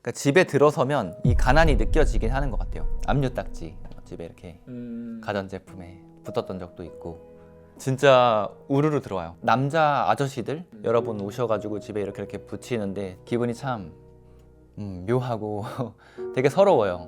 그러니까 집에 들어서면 이 가난이 느껴지긴 하는 것 같아요. 압류딱지 집에 이렇게 가전제품에 붙었던 적도 있고 진짜 우르르 들어와요. 남자 아저씨들 여러 분 오셔가지고 집에 이렇게 붙이는데 기분이 참 묘하고 되게 서러워요.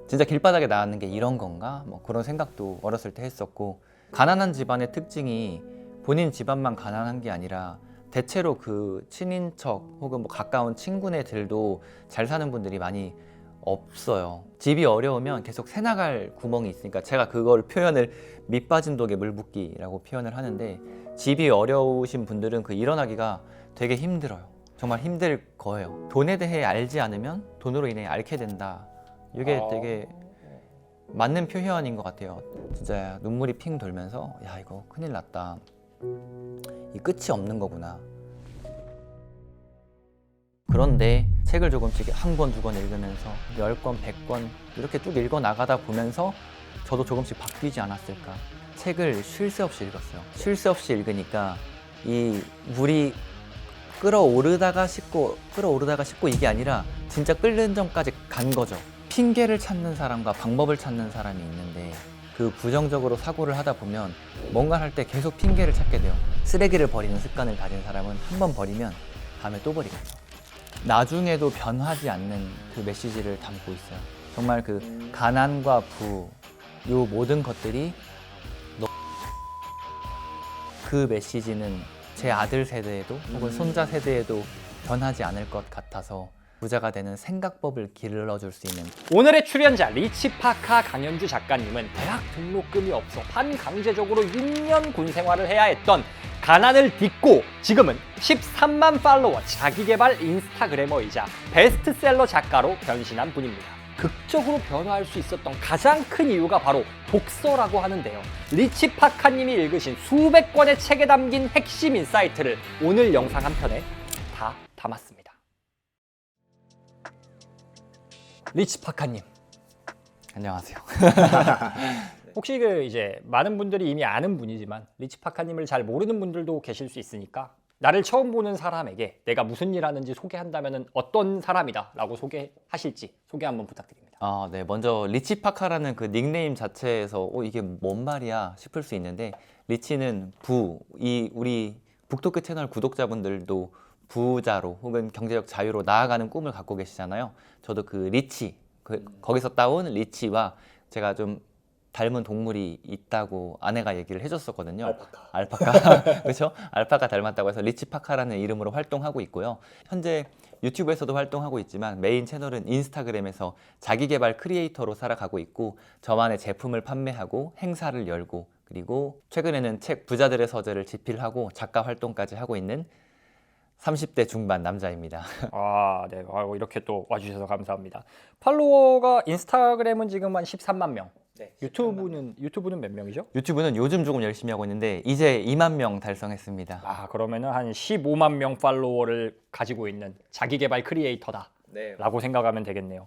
진짜 길바닥에 나왔는 게 이런 건가? 뭐 그런 생각도 어렸을 때 했었고 가난한 집안의 특징이 본인 집안만 가난한 게 아니라 대체로 그 친인척 혹은 뭐 가까운 친구네들도 잘 사는 분들이 많이 없어요. 집이 어려우면 계속 새나갈 구멍이 있으니까 제가 그걸 표현을 밑 빠진 독에 물 붓기라고 표현을 하는데 집이 어려우신 분들은 그 일어나기가 되게 힘들어요. 정말 힘들 거예요. 돈에 대해 알지 않으면 돈으로 인해 앓게 된다. 이게 되게 맞는 표현인 것 같아요. 진짜 눈물이 핑 돌면서 야 이거 큰일 났다. 이 끝이 없는 거구나. 그런데 책을 조금씩 한 권, 두 권 읽으면서 10권, 100권 이렇게 쭉 읽어 나가다 보면서 저도 조금씩 바뀌지 않았을까. 책을 쉴 새 없이 읽었어요. 쉴 새 없이 읽으니까 이 물이 끓어오르다가 식고 이게 아니라 진짜 끓는 점까지 간 거죠. 핑계를 찾는 사람과 방법을 찾는 사람이 있는데 그 부정적으로 사고를 하다 보면 뭔가 할 때 계속 핑계를 찾게 돼요. 쓰레기를 버리는 습관을 가진 사람은 한 번 버리면 다음에 또 버리겠죠. 나중에도 변하지 않는 그 메시지를 담고 있어요. 정말 그 가난과 부, 요 모든 것들이 그 메시지는 제 아들 세대에도 혹은 손자 세대에도 변하지 않을 것 같아서 부자가 되는 생각법을 길러줄 수 있는 오늘의 출연자 리치파카 강현주 작가님은 대학 등록금이 없어 반강제적으로 6년 군 생활을 해야 했던 가난을 딛고 지금은 13만 팔로워 자기개발 인스타그래머이자 베스트셀러 작가로 변신한 분입니다. 극적으로 변화할 수 있었던 가장 큰 이유가 바로 독서라고 하는데요. 리치파카님이 읽으신 수백 권의 책에 담긴 핵심 인사이트를 오늘 영상 한 편에 다 담았습니다. 리치파카님, 안녕하세요. 혹시 그 이제 많은 분들이 이미 아는 분이지만 리치파카님을 잘 모르는 분들도 계실 수 있으니까 나를 처음 보는 사람에게 내가 무슨 일 하는지 소개한다면 어떤 사람이다 라고 소개하실지 소개 한번 부탁드립니다. 네. 먼저 리치파카라는 그 닉네임 자체에서 이게 뭔 말이야 싶을 수 있는데 리치는 우리 북토크 채널 구독자분들도 부자로 혹은 경제적 자유로 나아가는 꿈을 갖고 계시잖아요. 저도 그 리치, 거기서 따온 리치와 제가 좀 닮은 동물이 있다고 아내가 얘기를 해줬었거든요. 알파카. 그렇죠? 알파카 닮았다고 해서 리치파카라는 이름으로 활동하고 있고요. 현재 유튜브에서도 활동하고 있지만 메인 채널은 인스타그램에서 자기개발 크리에이터로 살아가고 있고 저만의 제품을 판매하고 행사를 열고 그리고 최근에는 책 부자들의 서재를 집필하고 작가 활동까지 하고 있는 30대 중반 남자입니다. 네. 이렇게 또 와주셔서 감사합니다. 팔로워가 인스타그램은 지금 한 13만 명. 네, 유튜브는 몇 명이죠? 유튜브는 요즘 조금 열심히 하고 있는데 이제 2만 명 달성했습니다. 그러면은 한 15만 명 팔로워를 가지고 있는 자기개발 크리에이터다. 네. 라고 생각하면 되겠네요.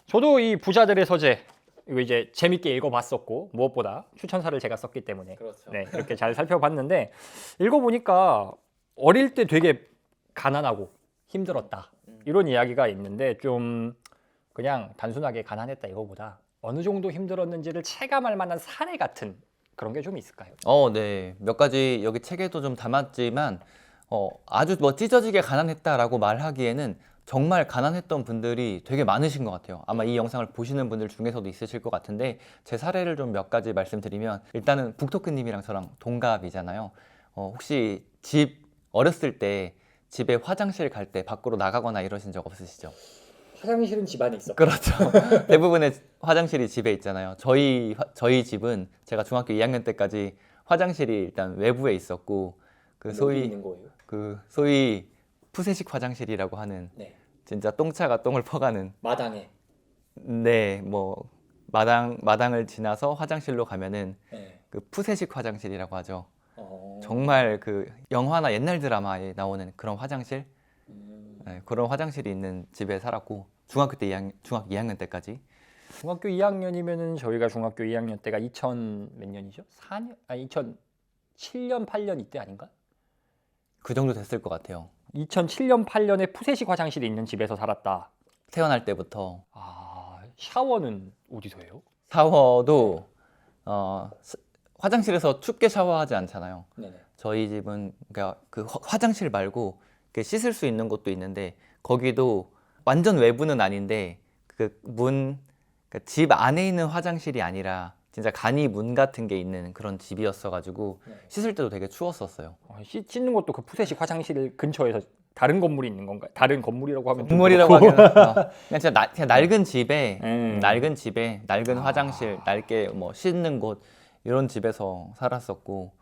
저도 이 부자들의 서재 이거 이제 재밌게 읽어봤었고 무엇보다 추천사를 제가 썼기 때문에 그렇죠. 네, 이렇게 잘 살펴봤는데 읽어보니까 어릴 때 되게 가난하고 힘들었다 이런 이야기가 있는데 좀 그냥 단순하게 가난했다 이거보다 어느 정도 힘들었는지를 체감할 만한 사례 같은 그런 게 좀 있을까요? 네. 몇 가지 여기 책에도 좀 담았지만 아주 뭐 찢어지게 가난했다라고 말하기에는 정말 가난했던 분들이 되게 많으신 것 같아요. 아마 이 영상을 보시는 분들 중에서도 있으실 것 같은데 제 사례를 좀 몇 가지 말씀드리면 일단은 북토크님이랑 저랑 동갑이잖아요. 혹시 어렸을 때 집에 화장실 갈 때 밖으로 나가거나 이러신 적 없으시죠? 화장실은 집안에 있었고 그렇죠. 대부분의 화장실이 집에 있잖아요. 저희 집은 제가 중학교 2학년 때까지 화장실이 일단 외부에 있었고 소위 푸세식 화장실이라고 하는 네. 진짜 똥차가 똥을 퍼가는 마당에 네, 뭐 마당을 지나서 화장실로 가면은 네. 그 푸세식 화장실이라고 하죠. 정말 그 영화나 옛날 드라마에 나오는 그런 화장실 네, 그런 화장실이 있는 집에 살았고 중학교 2학년 때까지. 중학교 2학년이면은 저희가 중학교 2학년 때가 2000 몇 년이죠? 2007년 8년 이때 아닌가? 그 정도 됐을 것 같아요. 2007년 8년에 푸세식 화장실이 있는 집에서 살았다. 태어날 때부터. 아, 샤워는 어디서 해요? 샤워도 화장실에서 춥게 샤워하지 않잖아요. 네네. 저희 집은 그러니까 그 화장실 말고 그 씻을 수 있는 곳도 있는데 거기도 완전 외부는 아닌데 그 문, 그러니까 집 안에 있는 화장실이 아니라 진짜 간이 문 같은 게 있는 그런 집이었어가지고 네. 씻을 때도 되게 추웠었어요. 씻는 것도 그 푸세식 화장실 근처에서 다른 건물이 있는 건가요? 다른 건물이라고 하면 좀 건물이라고 그렇고. 하기는 그냥 진짜 그냥 낡은 집에 낡은 아. 화장실, 낡게 뭐 씻는 곳 이런 집에서 살았었고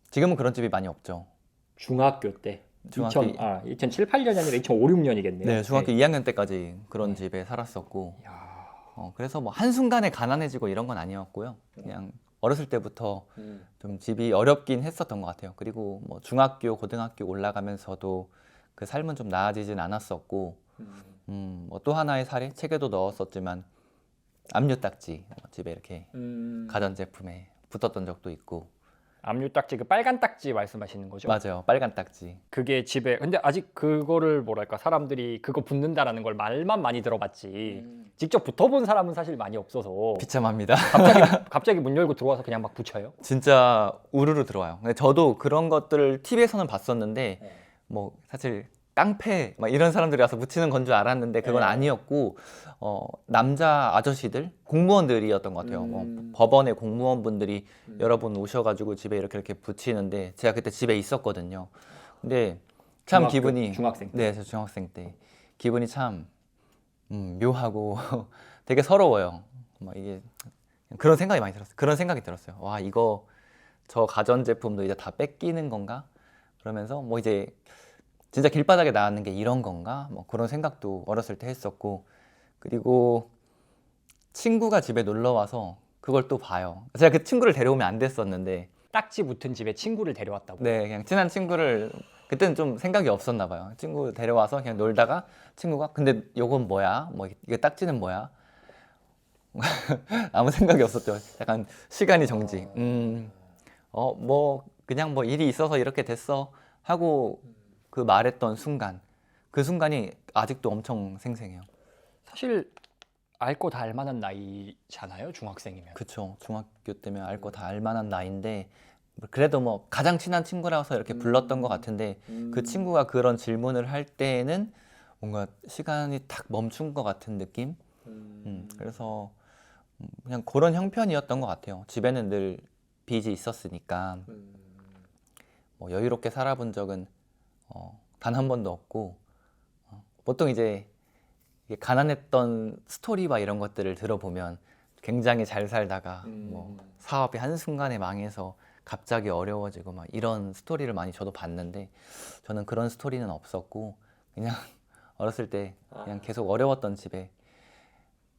지금은 그런 집이 많이 없죠. 중학교 때 중학교 2007, 8년이 아니라 2005, 6년이겠네요. 네, 중학교 2학년 때까지 그런 집에 살았었고 그래서 뭐 한순간에 가난해지고 이런 건 아니었고요. 그냥 어렸을 때부터 좀 집이 어렵긴 했었던 것 같아요. 그리고 뭐 중학교, 고등학교 올라가면서도 그 삶은 좀 나아지진 않았었고 뭐 또 하나의 사례, 책에도 넣었었지만 압류 딱지 집에 이렇게 가전제품에 붙었던 적도 있고. 압류 딱지, 그 빨간 딱지 말씀하시는 거죠? 맞아요, 빨간 딱지. 그게 집에, 근데 아직 그거를 뭐랄까, 사람들이 그거 붙는다라는 걸 말만 많이 들어봤지 직접 붙어본 사람은 사실 많이 없어서 비참합니다. 갑자기 문 열고 들어와서 그냥 막 붙여요? 진짜 우르르 들어와요. 근데 저도 그런 것들을 TV에서는 봤었는데 뭐 사실 깡패 막 이런 사람들이 와서 붙이는 건 줄 알았는데 그건 아니었고 남자 아저씨들, 공무원들이었던 것 같아요. 법원의 공무원분들이 여러 분 오셔가지고 집에 이렇게 붙이는데 제가 그때 집에 있었거든요. 근데 참 기분이 중학생 때? 네, 저 중학생 때 기분이 참 묘하고 되게 서러워요. 막 이게 그런 생각이 많이 들었어요. 그런 생각이 들었어요. 와, 이거 저 가전제품도 이제 다 뺏기는 건가? 그러면서 뭐 이제 진짜 길바닥에 나왔는 게 이런 건가? 뭐 그런 생각도 어렸을 때 했었고, 그리고 친구가 집에 놀러 와서 그걸 또 봐요. 제가 그 친구를 데려오면 안 됐었는데, 딱지 붙은 집에 친구를 데려왔다고? 네, 그냥 친한 친구를 그때는 좀 생각이 없었나 봐요. 친구 데려와서 그냥 놀다가 친구가 근데 요건 뭐야? 뭐 이게 딱지는 뭐야? 아무 생각이 없었죠. 약간 시간이 정지. 뭐 그냥 뭐 일이 있어서 이렇게 됐어 하고 그 말했던 순간, 그 순간이 아직도 엄청 생생해요. 사실 알 거 다 알 만한 나이잖아요, 중학생이면. 그쵸. 중학교 때면 알 거 다 알 만한 나이인데 그래도 뭐 가장 친한 친구라서 이렇게 불렀던 것 같은데 그 친구가 그런 질문을 할 때에는 뭔가 시간이 탁 멈춘 것 같은 느낌? 그래서 그냥 그런 형편이었던 것 같아요. 집에는 늘 빚이 있었으니까 뭐 여유롭게 살아본 적은 단 한 번도 없고 보통 이제 이게 가난했던 스토리와 이런 것들을 들어보면 굉장히 잘 살다가 뭐 사업이 한순간에 망해서 갑자기 어려워지고 막 이런 스토리를 많이 저도 봤는데 저는 그런 스토리는 없었고 그냥 어렸을 때 그냥 계속 어려웠던 집에.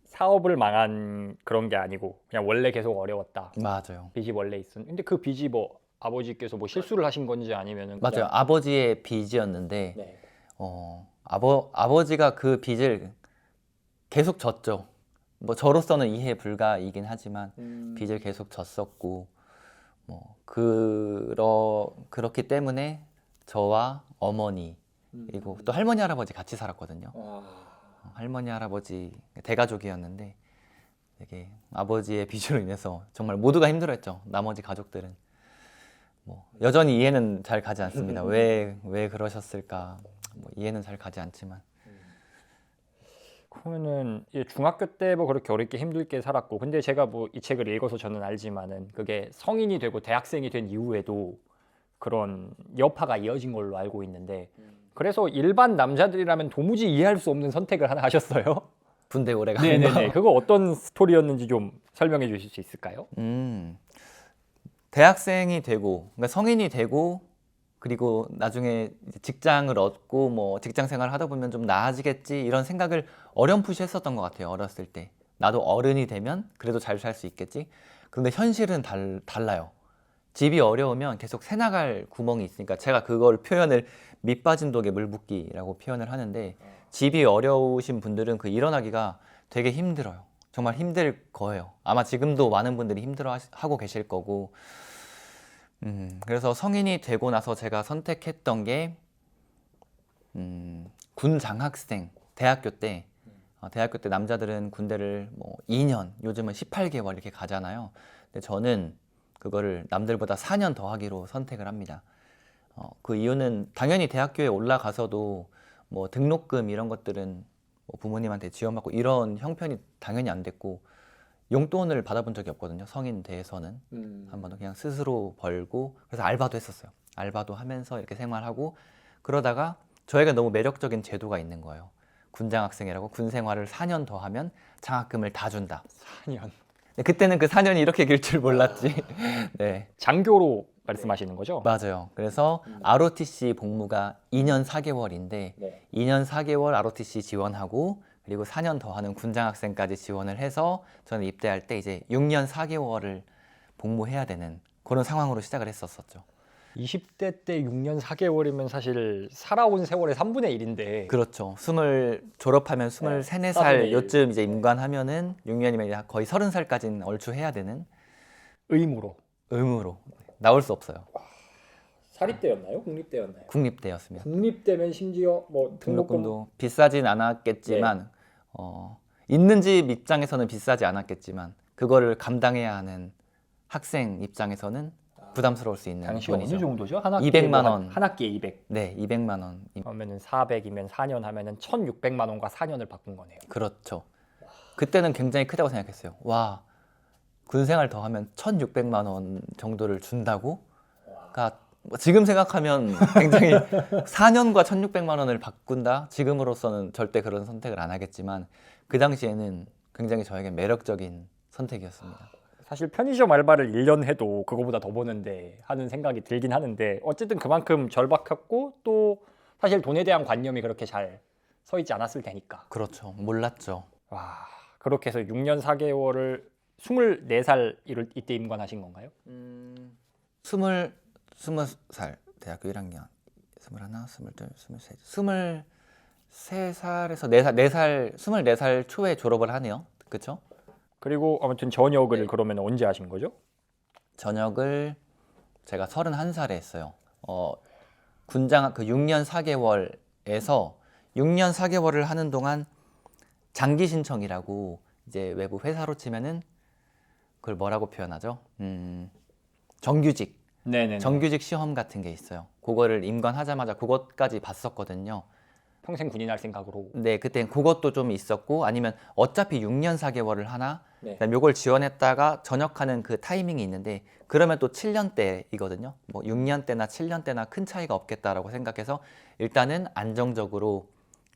사업을 망한 그런 게 아니고 그냥 원래 계속 어려웠다. 맞아요. 빚이 원래 있었는데 근데 그 빚이 뭐 아버지께서 뭐 실수를 하신 건지 아니면은 그냥... 맞아요. 아버지의 빚이었는데 네. 아버지가 그 빚을 계속 졌죠. 뭐 저로서는 이해 불가이긴 하지만 빚을 계속 졌었고 뭐 그렇기 때문에 저와 어머니 그리고 또 할머니 할아버지 같이 살았거든요. 할머니 할아버지 대가족이었는데 되게 아버지의 빚으로 인해서 정말 모두가 힘들었죠. 나머지 가족들은 뭐 여전히 이해는 잘 가지 않습니다. 왜 그러셨을까 뭐 이해는 잘 가지 않지만. 그러면은 중학교 때 뭐 그렇게 어렵게 힘들게 살았고 근데 제가 뭐 이 책을 읽어서 저는 알지만은 그게 성인이 되고 대학생이 된 이후에도 그런 여파가 이어진 걸로 알고 있는데 그래서 일반 남자들이라면 도무지 이해할 수 없는 선택을 하나 하셨어요. 군대 오래 가는 거. 네네네. 그거 어떤 스토리였는지 좀 설명해 주실 수 있을까요? 대학생이 되고 그러니까 성인이 되고 그리고 나중에 이제 직장을 얻고 뭐 직장 생활을 하다 보면 좀 나아지겠지 이런 생각을 어렴풋이 했었던 것 같아요. 어렸을 때 나도 어른이 되면 그래도 잘 살 수 있겠지. 그런데 현실은 달라요. 집이 어려우면 계속 새나갈 구멍이 있으니까 제가 그걸 표현을 밑 빠진 독에 물 붓기라고 표현을 하는데 집이 어려우신 분들은 그 일어나기가 되게 힘들어요. 정말 힘들 거예요. 아마 지금도 많은 분들이 힘들어하고 계실 거고 그래서 성인이 되고 나서 제가 선택했던 게 군 장학생 대학교 때 남자들은 군대를 뭐 2년, 요즘은 18개월 이렇게 가잖아요. 근데 저는 그거를 남들보다 4년 더 하기로 선택을 합니다. 그 이유는 당연히 대학교에 올라가서도 뭐 등록금 이런 것들은 뭐 부모님한테 지원받고 이런 형편이 당연히 안 됐고 용돈을 받아본 적이 없거든요. 성인 돼서는 한 번도 그냥 스스로 벌고 그래서 알바도 했었어요. 알바도 하면서 이렇게 생활하고 그러다가 저에게 너무 매력적인 제도가 있는 거예요. 군장학생이라고 군 생활을 4년 더 하면 장학금을 다 준다. 4년. 근데 그때는 그 4년이 이렇게 길 줄 몰랐지. 네, 장교로 말씀하시는 거죠? 맞아요. 그래서 ROTC 복무가 2년 4개월인데 네. 2년 4개월 ROTC 지원하고 그리고 4년 더 하는 군장학생까지 지원을 해서 저는 입대할 때 이제 6년 4개월을 복무해야 되는 그런 상황으로 시작을 했었었죠. 20대 때 6년 4개월이면 사실 살아온 세월의 3분의 1인데 그렇죠. 졸업하면 23, 4살 요쯤 이제 임관하면은 6년이면 거의 30살까지는 얼추 해야 되는 의무로. 의무로 나올 수 없어요. 사립대였나요? 국립대였나요? 국립대였습니다. 국립대면 심지어 뭐 등록금도 비싸진 않았겠지만 있는 집 입장에서는 비싸지 않았겠지만 그거를 감당해야 하는 학생 입장에서는 부담스러울 수 있는 당시 돈이죠. 어느 정도죠? 한 학기에 200만 원. 한 학기에 200. 네, 200만 원. 그러면은 400이면 4년 하면은 1,600만 원과 4년을 바꾼 거네요. 그렇죠. 그때는 굉장히 크다고 생각했어요. 와, 군생활 더 하면 1,600만 원 정도를 준다고? 그러니까 지금 생각하면 굉장히 4년과 1,600만 원을 바꾼다? 지금으로서는 절대 그런 선택을 안 하겠지만 그 당시에는 굉장히 저에게 매력적인 선택이었습니다. 사실 편의점 알바를 1년 해도 그거보다 더 버는데 하는 생각이 들긴 하는데 어쨌든 그만큼 절박했고 또 사실 돈에 대한 관념이 그렇게 잘 서 있지 않았을 테니까. 그렇죠. 몰랐죠. 와, 그렇게 해서 6년 4개월을 24살 이때 임관하신 건가요? 20살 대학교 1학년 21, 22, 23, 24살에서 24살 초에 졸업을 하네요. 그렇죠? 그리고 아무튼 전역을 네. 그러면 언제 하신 거죠? 전역을 제가 31살에 했어요. 군장 그 6년 4개월에서 6년 4개월을 하는 동안 장기 신청이라고 이제 외부 회사로 치면은 그걸 뭐라고 표현하죠? 정규직. 네네. 정규직 시험 같은 게 있어요. 그거를 임관하자마자 그것까지 봤었거든요. 평생 군인할 생각으로. 네, 그땐 그것도 좀 있었고 아니면 어차피 6년 4개월을 하나 네. 그다음 요걸 지원했다가 전역하는 그 타이밍이 있는데 그러면 또 7년대이거든요. 뭐 6년대나 7년대나 큰 차이가 없겠다라고 생각해서 일단은 안정적으로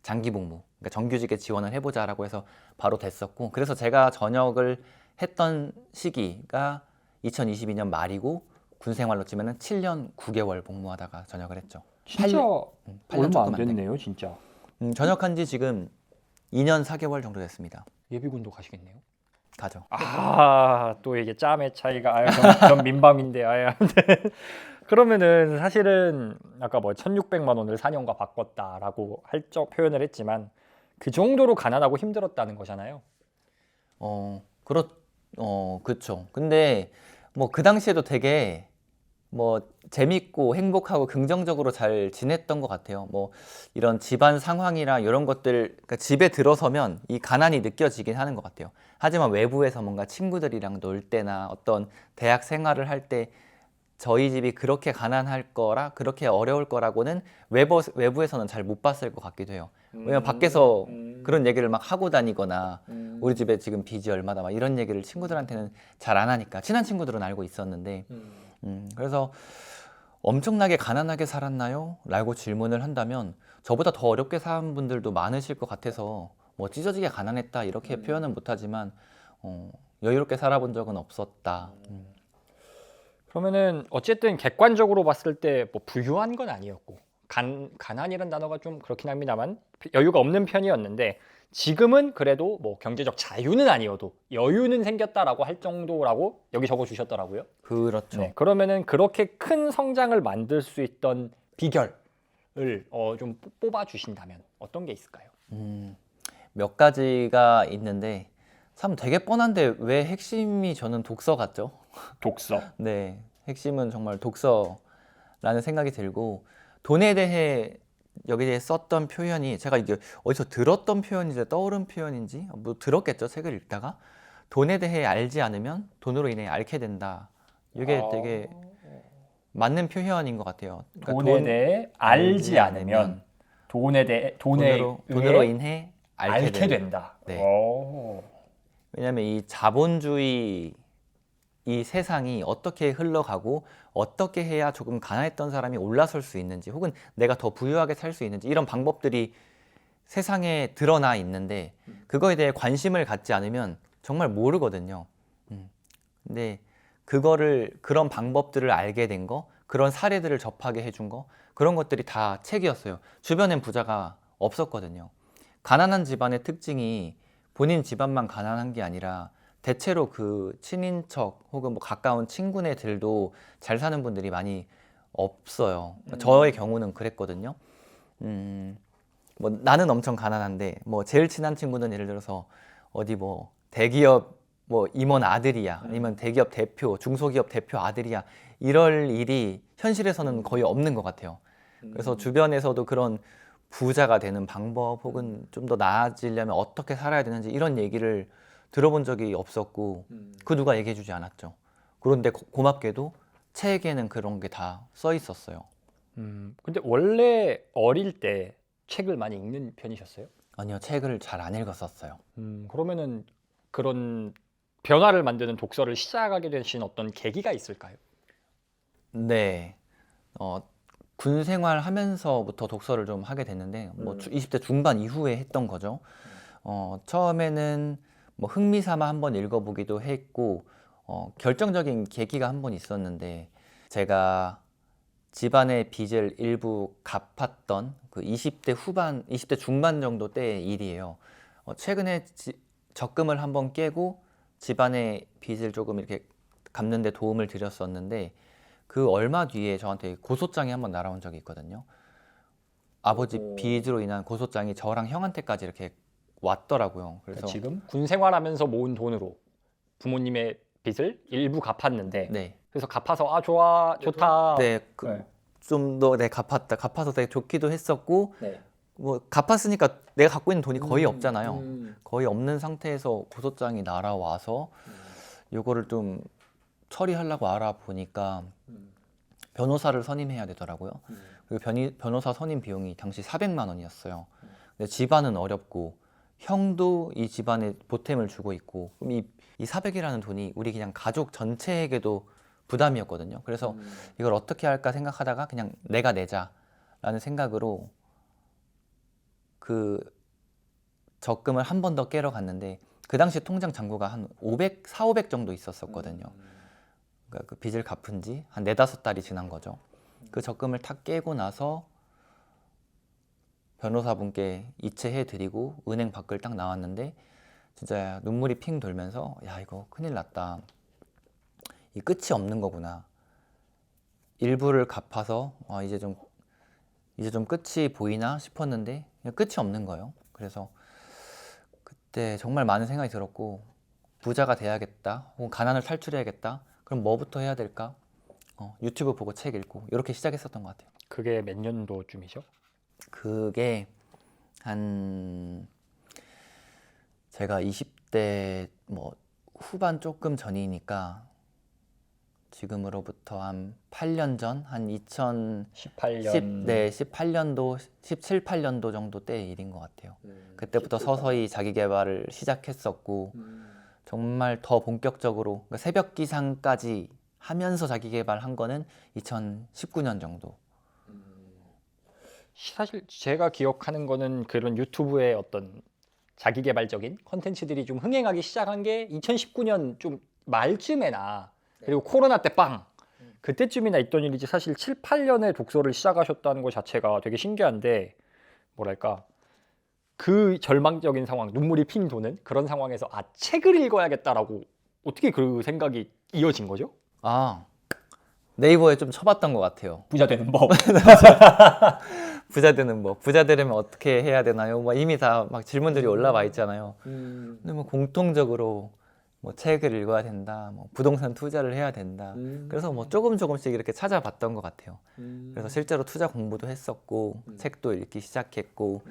장기 복무, 그러니까 정규직에 지원을 해보자라고 해서 바로 됐었고 그래서 제가 전역을 했던 시기가 2022년 말이고 군 생활로 치면은 7년 9개월 복무하다가 전역을 했죠. 진짜 8년 얼마 조금 안 안 돼. 됐네요, 진짜. 전역한 지 지금 2년 4개월 정도 됐습니다. 예비군도 가시겠네요. 가죠. 또 이게 짬의 차이가 전 민방인데 그러면은 사실은 아까 뭐 1,600만 원을 4년과 바꿨다라고 표현을 했지만 그 정도로 가난하고 힘들었다는 거잖아요. 그렇죠. 근데 뭐 그 당시에도 되게 뭐 재밌고 행복하고 긍정적으로 잘 지냈던 것 같아요. 뭐 이런 집안 상황이나 이런 것들 그러니까 집에 들어서면 이 가난이 느껴지긴 하는 것 같아요. 하지만 외부에서 뭔가 친구들이랑 놀 때나 어떤 대학 생활을 할 때 저희 집이 그렇게 가난할 거라 그렇게 어려울 거라고는 외부에서는 잘 못 봤을 것 같기도 해요. 왜냐면 밖에서 그런 얘기를 막 하고 다니거나 우리 집에 지금 빚이 얼마다 막 이런 얘기를 친구들한테는 잘 안 하니까 친한 친구들은 알고 있었는데 그래서 엄청나게 가난하게 살았나요? 라고 질문을 한다면 저보다 더 어렵게 산 분들도 많으실 것 같아서 뭐 찢어지게 가난했다 이렇게 표현은 못하지만 여유롭게 살아본 적은 없었다. 그러면은 어쨌든 객관적으로 봤을 때 뭐 부유한 건 아니었고 가난이라는 단어가 좀 그렇긴 합니다만 여유가 없는 편이었는데 지금은 그래도 뭐 경제적 자유는 아니어도 여유는 생겼다라고 할 정도라고 여기 적어 주셨더라고요. 그렇죠. 네, 그러면은 그렇게 큰 성장을 만들 수 있던 비결을 좀 뽑아 주신다면 어떤 게 있을까요? 몇 가지가 있는데 참 되게 뻔한데 왜 핵심이 저는 독서 같죠? 독서. 네, 핵심은 정말 독서라는 생각이 들고 돈에 대해 여기에 썼던 표현이 제가 이게 어디서 들었던 표현인지 떠오른 표현인지 뭐 들었겠죠. 책을 읽다가 돈에 대해 알지 않으면 돈으로 인해 앓게 된다. 이게 되게 맞는 표현인 것 같아요. 그러니까 돈에 대해 알지 않으면 돈으로 인해 앓게 된다. 네. 오. 왜냐하면 이 자본주의 이 세상이 어떻게 흘러가고 어떻게 해야 조금 가난했던 사람이 올라설 수 있는지 혹은 내가 더 부유하게 살 수 있는지 이런 방법들이 세상에 드러나 있는데 그거에 대해 관심을 갖지 않으면 정말 모르거든요. 근데 그런 방법들을 알게 된 거, 그런 사례들을 접하게 해준 거, 그런 것들이 다 책이었어요. 주변엔 부자가 없었거든요. 가난한 집안의 특징이 본인 집안만 가난한 게 아니라 대체로 그 친인척 혹은 뭐 가까운 친구네들도 잘 사는 분들이 많이 없어요. 저의 경우는 그랬거든요. 뭐 나는 엄청 가난한데 뭐 제일 친한 친구는 예를 들어서 어디 뭐 대기업 뭐 임원 아들이야 아니면 대기업 대표 중소기업 대표 아들이야 이럴 일이 현실에서는 거의 없는 것 같아요. 그래서 주변에서도 그런 부자가 되는 방법 혹은 좀 더 나아지려면 어떻게 살아야 되는지 이런 얘기를 들어본 적이 없었고 그 누가 얘기해 주지 않았죠. 그런데 고맙게도 책에는 그런 게 다 써 있었어요. 근데 원래 어릴 때 책을 많이 읽는 편이셨어요? 아니요, 책을 잘 안 읽었었어요. 그러면은 그런 변화를 만드는 독서를 시작하게 되신 어떤 계기가 있을까요? 네, 군 생활하면서부터 독서를 좀 하게 됐는데 뭐 20대 중반 이후에 했던 거죠. 처음에는 뭐 흥미삼아 한번 읽어보기도 했고 결정적인 계기가 한 번 있었는데 제가 집안의 빚을 일부 갚았던 그 20대 중반 정도 때의 일이에요. 최근에 적금을 한번 깨고 집안의 빚을 조금 이렇게 갚는 데 도움을 드렸었는데 그 얼마 뒤에 저한테 고소장이 한번 날아온 적이 있거든요. 아버지 빚으로 인한 고소장이 저랑 형한테까지 이렇게 왔더라고요. 그래서 지금 군 생활하면서 모은 돈으로 부모님의 빚을 일부 갚았는데 네, 그래서 갚아서 좋다. 네, 네. 좀 더 갚아서 되게 좋기도 했었고 네. 뭐 갚았으니까 내가 갖고 있는 돈이 거의 없잖아요. 거의 없는 상태에서 고소장이 날아와서 요거를 좀 처리하려고 알아보니까 변호사를 선임해야 되더라고요. 그리고 변호사 선임 비용이 당시 400만 원이었어요. 근데 집안은 어렵고 형도 이 집안에 보탬을 주고 있고 그럼 이 400이라는 돈이 우리 그냥 가족 전체에게도 부담이었거든요. 그래서 이걸 어떻게 할까 생각하다가 그냥 내가 내자라는 생각으로 그 적금을 한 번 더 깨러 갔는데 그 당시 통장 잔고가 한 4,500 정도 있었거든요. 그러니까 그 빚을 갚은 지 한 4-5달이 지난 거죠. 그 적금을 탁 깨고 나서 변호사분께 이체해드리고 은행 밖을 딱 나왔는데 진짜 눈물이 핑 돌면서 야 이거 큰일 났다. 이 끝이 없는 거구나. 일부를 갚아서 이제 좀 끝이 보이나 싶었는데 그냥 끝이 없는 거예요. 그래서 그때 정말 많은 생각이 들었고 부자가 돼야겠다 혹은 가난을 탈출해야겠다. 그럼 뭐부터 해야 될까? 유튜브 보고 책 읽고 이렇게 시작했었던 것 같아요. 그게 몇 년도쯤이죠? 그게 제가 20대 뭐 후반 조금 전이니까 지금으로부터 한 8년 전, 한 18년. 18년도, 17, 18년도 정도 때의 일인 것 같아요. 그때부터 서서히 자기 개발을 시작했었고 정말 더 본격적으로 그러니까 새벽 기상까지 하면서 자기 개발한 거는 2019년 정도. 사실 제가 기억하는 거는 그런 유튜브의 어떤 자기 개발적인 컨텐츠들이 좀 흥행하기 시작한 게 2019년 좀 말쯤에나 그리고 코로나 때 빵! 그때쯤이나 있던 일이지 사실 7, 8년에 독서를 시작하셨다는 것 자체가 되게 신기한데 뭐랄까 그 절망적인 상황, 눈물이 핑 도는 그런 상황에서 책을 읽어야겠다라고 어떻게 그 생각이 이어진 거죠? 네이버에 좀 쳐봤던 것 같아요. 부자 되는 법. 부자 되는 법, 부자 되려면 어떻게 해야 되나요? 뭐 이미 다 막 질문들이 올라와 있잖아요. 근데 뭐 공통적으로 뭐 책을 읽어야 된다, 뭐 부동산 투자를 해야 된다. 그래서 뭐 조금씩 이렇게 찾아봤던 것 같아요. 그래서 실제로 투자 공부도 했었고 책도 읽기 시작했고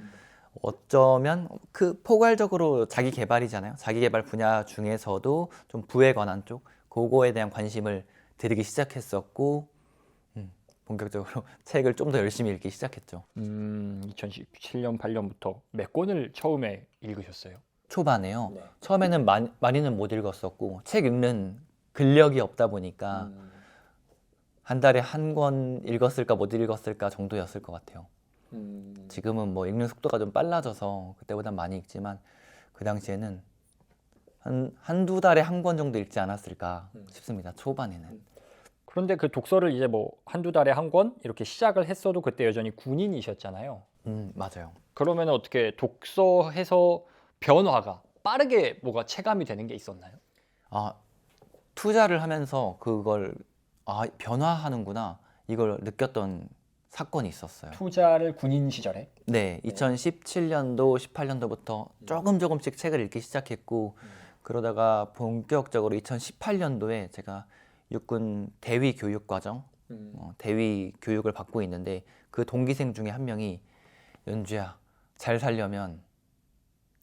어쩌면 그 포괄적으로 자기 개발이잖아요. 자기 개발 분야 중에서도 좀 부에 관한 쪽 그거에 대한 관심을 들이기 시작했었고 본격적으로 책을 좀 더 열심히 읽기 시작했죠. 2017년 8년부터 몇 권을 처음에 읽으셨어요? 초반에요. 네. 처음에는 많이는 못 읽었었고 책 읽는 근력이 없다 보니까 한 달에 한 권 읽었을까 못 읽었을까 정도였을 것 같아요. 지금은 뭐 읽는 속도가 좀 빨라져서 그때보다 많이 읽지만 그 당시에는 한두 달에 한 권 정도 읽지 않았을까 싶습니다. 초반에는. 그런데 그 독서를 이제 뭐 한두 달에 한 권 이렇게 시작을 했어도 그때 여전히 군인이셨잖아요. 맞아요. 그러면 어떻게 독서해서 변화가 빠르게 뭐가 체감이 되는 게 있었나요? 아, 투자를 하면서 그걸 변화하는구나 이걸 느꼈던 사건이 있었어요. 투자를 군인 시절에? 네, 2017년도, 18년도부터 조금씩 책을 읽기 시작했고 그러다가 본격적으로 2018년도에 제가 육군 대위 교육 과정, 대위 교육을 받고 있는데 그 동기생 중에 한 명이 연주야, 잘 살려면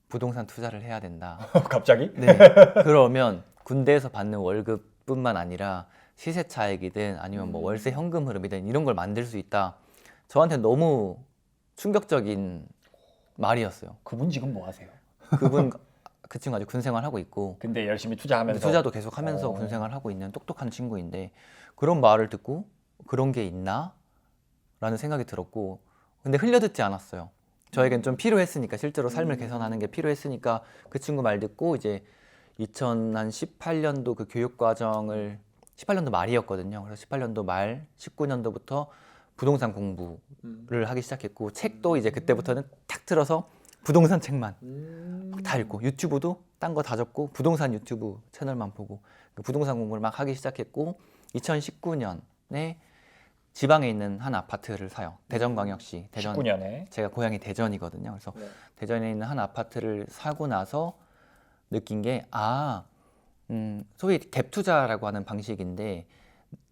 부동산 투자를 해야 된다. 갑자기? 네, 그러면 군대에서 받는 월급뿐만 아니라 시세 차익이든 아니면 뭐 월세 현금 흐름이든 이런 걸 만들 수 있다. 저한테 너무 충격적인 말이었어요. 그분 지금 뭐 하세요? 그 친구 아직 군 생활하고 있고 근데 열심히 투자하면서 투자도 계속 하면서 군 생활 하고 있는 똑똑한 친구인데 그런 말을 듣고 그런 게 있나? 라는 생각이 들었고 근데 흘려듣지 않았어요. 저에겐 좀 필요했으니까 실제로 삶을 개선하는 게 필요했으니까 그 친구 말 듣고 이제 2018년도 그 교육 과정을 18년도 말이었거든요. 그래서 18년도 말 19년도부터 부동산 공부를 하기 시작했고 책도 이제 그때부터는 탁 틀어서 부동산 책만 다 읽고 유튜브도 딴 거 다 접고 부동산 유튜브 채널만 보고 부동산 공부를 막 하기 시작했고 2019년에 지방에 있는 한 아파트를 사요. 대전광역시. 19년에 제가 고향이 대전이거든요. 그래서 네. 대전에 있는 한 아파트를 사고 나서 느낀 게 소위 갭 투자라고 하는 방식인데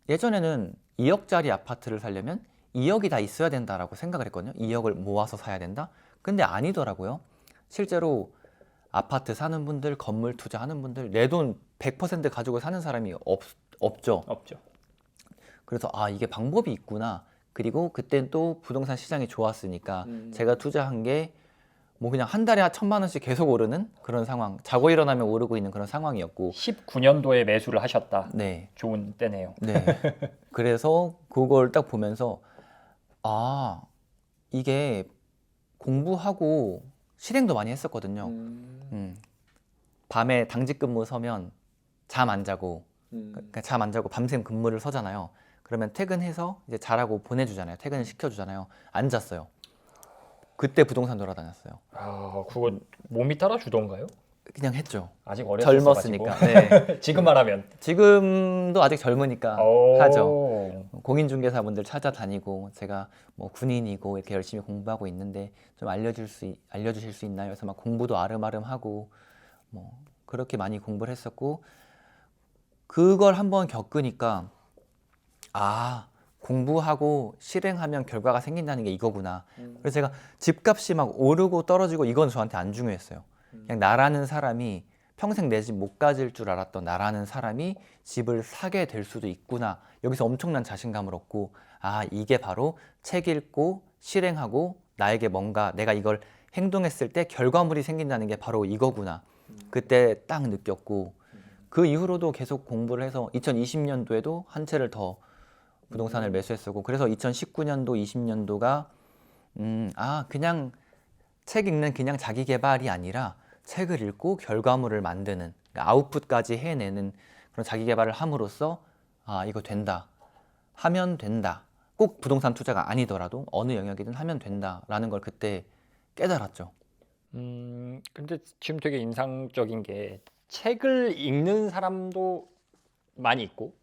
예전에는 2억짜리 아파트를 사려면 2억이 다 있어야 된다라고 생각을 했거든요. 2억을 모아서 사야 된다. 근데 아니더라고요. 실제로 아파트 사는 분들, 건물 투자하는 분들 내 돈 100% 가지고 사는 사람이 없죠. 없죠. 그래서 이게 방법이 있구나. 그리고 그때 또 부동산 시장이 좋았으니까 제가 투자한 게 뭐 그냥 한 달에 1,000만 원씩 계속 오르는 그런 상황. 자고 일어나면 오르고 있는 그런 상황이었고 19년도에 매수를 하셨다. 네. 좋은 때네요. 네. 그래서 그걸 딱 보면서 이게 공부하고 실행도 많이 했었거든요. 밤에 당직 근무 서면 잠 안 자고 그러니까 잠 안 자고 밤샘 근무를 서잖아요. 그러면 퇴근해서 이제 자라고 보내주잖아요. 퇴근을 시켜주잖아요. 안 잤어요. 그때 부동산 돌아다녔어요. 그거 몸이 따라주던가요? 그냥 했죠. 아직 어렸었어가지고. 젊었으니까. 네. 지금 말하면 지금도 아직 젊으니까 오. 하죠. 공인중개사분들 찾아다니고 제가 뭐 군인이고 이렇게 열심히 공부하고 있는데 좀 알려주실 수 있나요? 그래서 막 공부도 아름아름 하고 뭐 그렇게 많이 공부를 했었고 그걸 한번 겪으니까 공부하고 실행하면 결과가 생긴다는 게 이거구나. 그래서 제가 집값이 막 오르고 떨어지고 이건 저한테 안 중요했어요. 그냥 나라는 사람이 평생 내 집 못 가질 줄 알았던 나라는 사람이 집을 사게 될 수도 있구나. 여기서 엄청난 자신감을 얻고 이게 바로 책 읽고 실행하고 나에게 뭔가 내가 이걸 행동했을 때 결과물이 생긴다는 게 바로 이거구나. 그때 딱 느꼈고 그 이후로도 계속 공부를 해서 2020년도에도 한 채를 더 부동산을 매수했었고 그래서 2019년도, 20년도가 그냥 책 읽는 그냥 자기 개발이 아니라 책을 읽고 결과물을 만드는 그러니까 아웃풋까지 해내는 그런 자기 개발을 함으로써 이거 된다. 하면 된다. 꼭 부동산 투자가 아니더라도 어느 영역이든 하면 된다라는 걸 그때 깨달았죠. 근데 지금 되게 인상적인 게 책을 읽는 사람도 많이 있고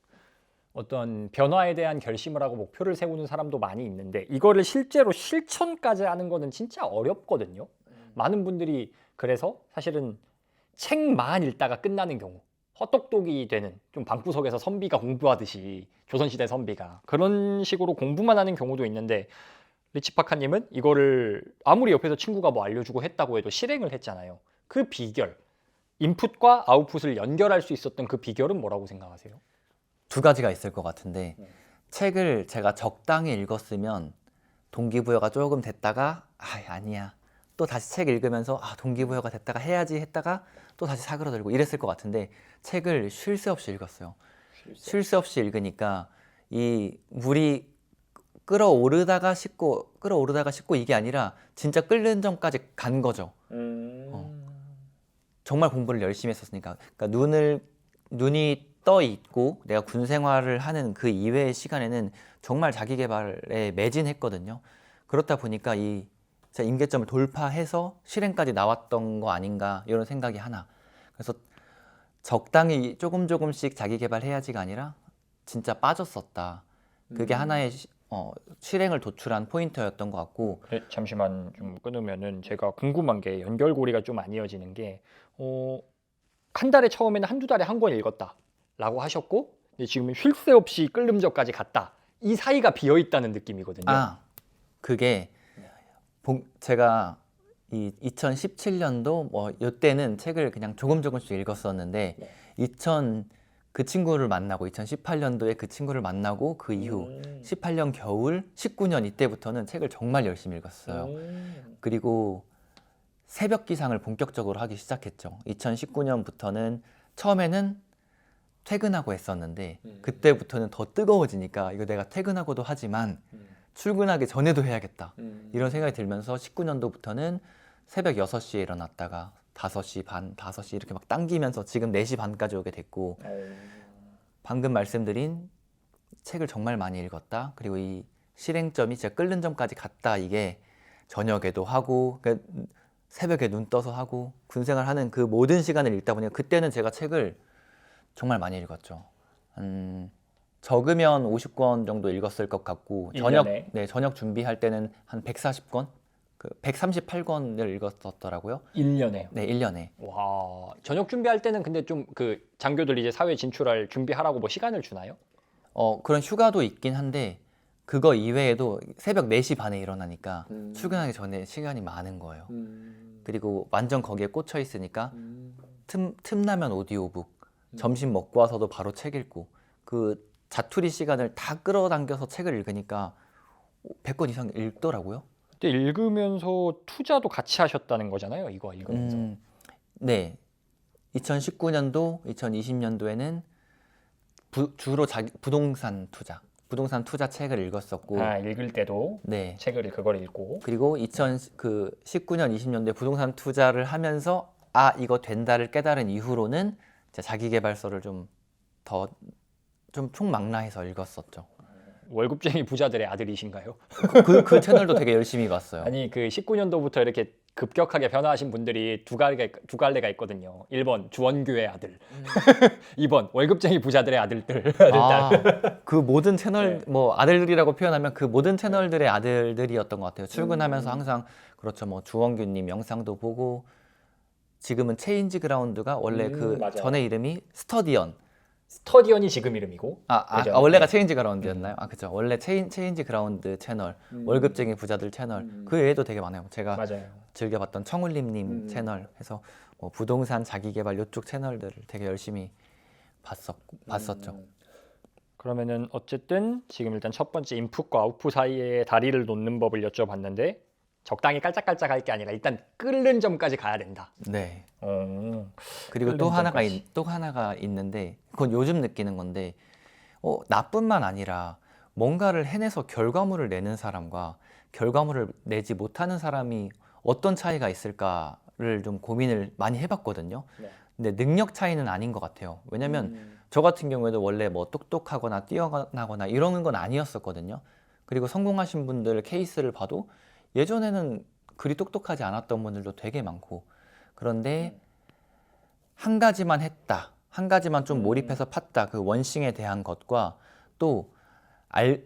어떤 변화에 대한 결심을 하고 목표를 세우는 사람도 많이 있는데 이거를 실제로 실천까지 하는 거는 진짜 어렵거든요. 많은 분들이 그래서 사실은 책만 읽다가 끝나는 경우 헛똑똑이 되는 좀 방구석에서 선비가 공부하듯이 조선시대 선비가 그런 식으로 공부만 하는 경우도 있는데 리치파카님은 이거를 아무리 옆에서 친구가 뭐 알려주고 했다고 해도 실행을 했잖아요. 그 비결, 인풋과 아웃풋을 연결할 수 있었던 그 비결은 뭐라고 생각하세요? 두 가지가 있을 것 같은데 책을 제가 적당히 읽었으면 동기부여가 조금 됐다가 아니야 또 다시 책 읽으면서 동기부여가 됐다가 해야지 했다가 또 다시 사그러들고 이랬을 것 같은데 책을 쉴 새 없이 읽었어요. 쉴 새 없이 읽으니까 이 물이 끓어오르다가 식고 이게 아니라 진짜 끓는 점까지 간 거죠. 정말 공부를 열심히 했었으니까. 그러니까 눈이 떠 있고 내가 군 생활을 하는 그 이외의 시간에는 정말 자기 개발에 매진했거든요. 그렇다 보니까 이 제가 임계점을 돌파해서 실행까지 나왔던 거 아닌가 이런 생각이 하나. 그래서 적당히 조금씩 자기 개발해야지가 아니라 진짜 빠졌었다. 그게 하나의 실행을 도출한 포인트였던 것 같고. 잠시만 좀 끊으면은 제가 궁금한 게 연결고리가 좀 안 이어지는 게 한 달에 처음에는 한두 달에 한 권 읽었다 라고 하셨고 지금 쉴 새 없이 끓는 점까지 갔다. 이 사이가 비어 있다는 느낌이거든요. 그게 제가 이 2017년도 뭐 이때는 책을 그냥 조금씩 읽었었는데 그 친구를 만나고 2018년도에 그 친구를 만나고 그 이후 18년 겨울 19년 이때부터는 책을 정말 열심히 읽었어요. 그리고 새벽 기상을 본격적으로 하기 시작했죠. 2019년부터는 처음에는 퇴근하고 했었는데 그때부터는 더 뜨거워지니까 이거 내가 퇴근하고도 하지만 출근하기 전에도 해야겠다 이런 생각이 들면서 19년도부터는 새벽 6시에 일어났다가 5시 반, 5시 이렇게 막 당기면서 지금 4시 반까지 오게 됐고 방금 말씀드린 책을 정말 많이 읽었다. 그리고 이 실행점이 제가 끓는 점까지 갔다. 이게 저녁에도 하고 그러니까 새벽에 눈 떠서 하고 군생활 하는 그 모든 시간을 읽다 보니까 그때는 제가 책을 정말 많이 읽었죠. 적으면 50권 정도 읽었을 것 같고 저녁 준비할 때는 한 140권? 138권을 읽었었더라고요. 1년에. 네, 1년에. 와, 저녁 준비할 때는 근데 좀 그 장교들 이제 사회 진출할 준비하라고 뭐 시간을 주나요? 그런 휴가도 있긴 한데 그거 이외에도 새벽 4시 반에 일어나니까 출근하기 전에 시간이 많은 거예요. 그리고 완전 거기에 꽂혀 있으니까 틈나면 오디오북, 점심 먹고 와서도 바로 책 읽고 그 자투리 시간을 다 끌어당겨서 책을 읽으니까 100권 이상 읽더라고요. 근데 읽으면서 투자도 같이 하셨다는 거잖아요, 이거 읽으면서. 네. 2019년도, 2020년도에는 주로 부동산 투자 책을 읽었었고. 읽을 때도 네. 그걸 읽고. 그리고 19년, 20년도에 부동산 투자를 하면서 이거 된다를 깨달은 이후로는 자기 개발서를 좀 총망라해서 읽었었죠. 월급쟁이 부자들의 아들이신가요? 그 채널도 되게 열심히 봤어요. 아니 그 19년도부터 이렇게 급격하게 변화하신 분들이 두 갈래가 있거든요. 1번 주원규의 아들, 2번 월급쟁이 부자들의 아들들. 그 모든 채널 뭐 아들들이라고 표현하면 그 모든 채널들의 아들들이었던 것 같아요. 출근하면서 항상 그렇죠. 뭐 주원규님 영상도 보고 지금은 체인지 그라운드가 원래 맞아요. 전에 이름이 스터디언이 지금 이름이고. 그죠? 원래가 체인지 그라운드였나요? 그죠. 원래 체인지 그라운드 채널, 월급쟁이 부자들 채널, 그 외에도 되게 많아요. 제가 맞아요. 즐겨봤던 청울림님 채널 해서 뭐 부동산 자기개발 이쪽 채널들을 되게 열심히 봤었죠. 그러면은 어쨌든 지금 일단 첫 번째 인풋과 아웃풋 사이에 다리를 놓는 법을 여쭤봤는데 적당히 깔짝깔짝할 게 아니라 일단 끓는 점까지 가야 된다. 네. 그리고 끓는 또 점까지. 하나가 있는데 그건 요즘 느끼는 건데 나뿐만 아니라 뭔가를 해내서 결과물을 내는 사람과 결과물을 내지 못하는 사람이 어떤 차이가 있을까를 좀 고민을 많이 해봤거든요. 네. 근데 능력 차이는 아닌 것 같아요. 왜냐면 저 같은 경우에도 원래 뭐 똑똑하거나 뛰어나거나 이런 건 아니었었거든요. 그리고 성공하신 분들 케이스를 봐도 예전에는 그리 똑똑하지 않았던 분들도 되게 많고 그런데 한 가지만 했다. 한 가지만 좀 몰입해서 팠다. 그 원싱에 대한 것과 또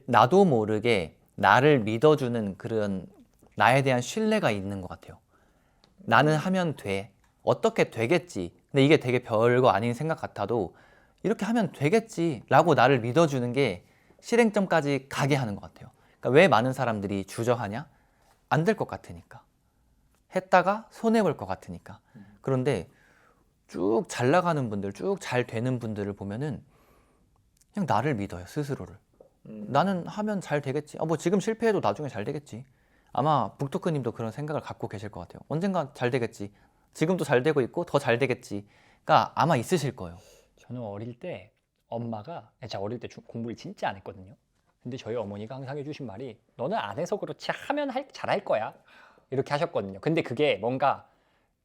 나도 모르게 나를 믿어주는 그런 나에 대한 신뢰가 있는 것 같아요. 나는 하면 돼. 어떻게 되겠지. 근데 이게 되게 별거 아닌 생각 같아도 이렇게 하면 되겠지 라고 나를 믿어주는 게 실행점까지 가게 하는 것 같아요. 그러니까 왜 많은 사람들이 주저하냐? 안 될 것 같으니까. 했다가 손해볼 것 같으니까. 그런데 쭉 잘 나가는 분들, 쭉 잘 되는 분들을 보면은 그냥 나를 믿어요, 스스로를. 나는 하면 잘 되겠지. 뭐 지금 실패해도 나중에 잘 되겠지. 아마 북토크님도 그런 생각을 갖고 계실 것 같아요. 언젠가 잘 되겠지. 지금도 잘 되고 있고 더 잘 되겠지가 아마 있으실 거예요. 저는 어릴 때 엄마가, 제가 어릴 때 공부를 진짜 안 했거든요. 근데 저희 어머니가 항상 해주신 말이 너는 안 해서 그렇지 하면 잘할 거야. 이렇게 하셨거든요. 근데 그게 뭔가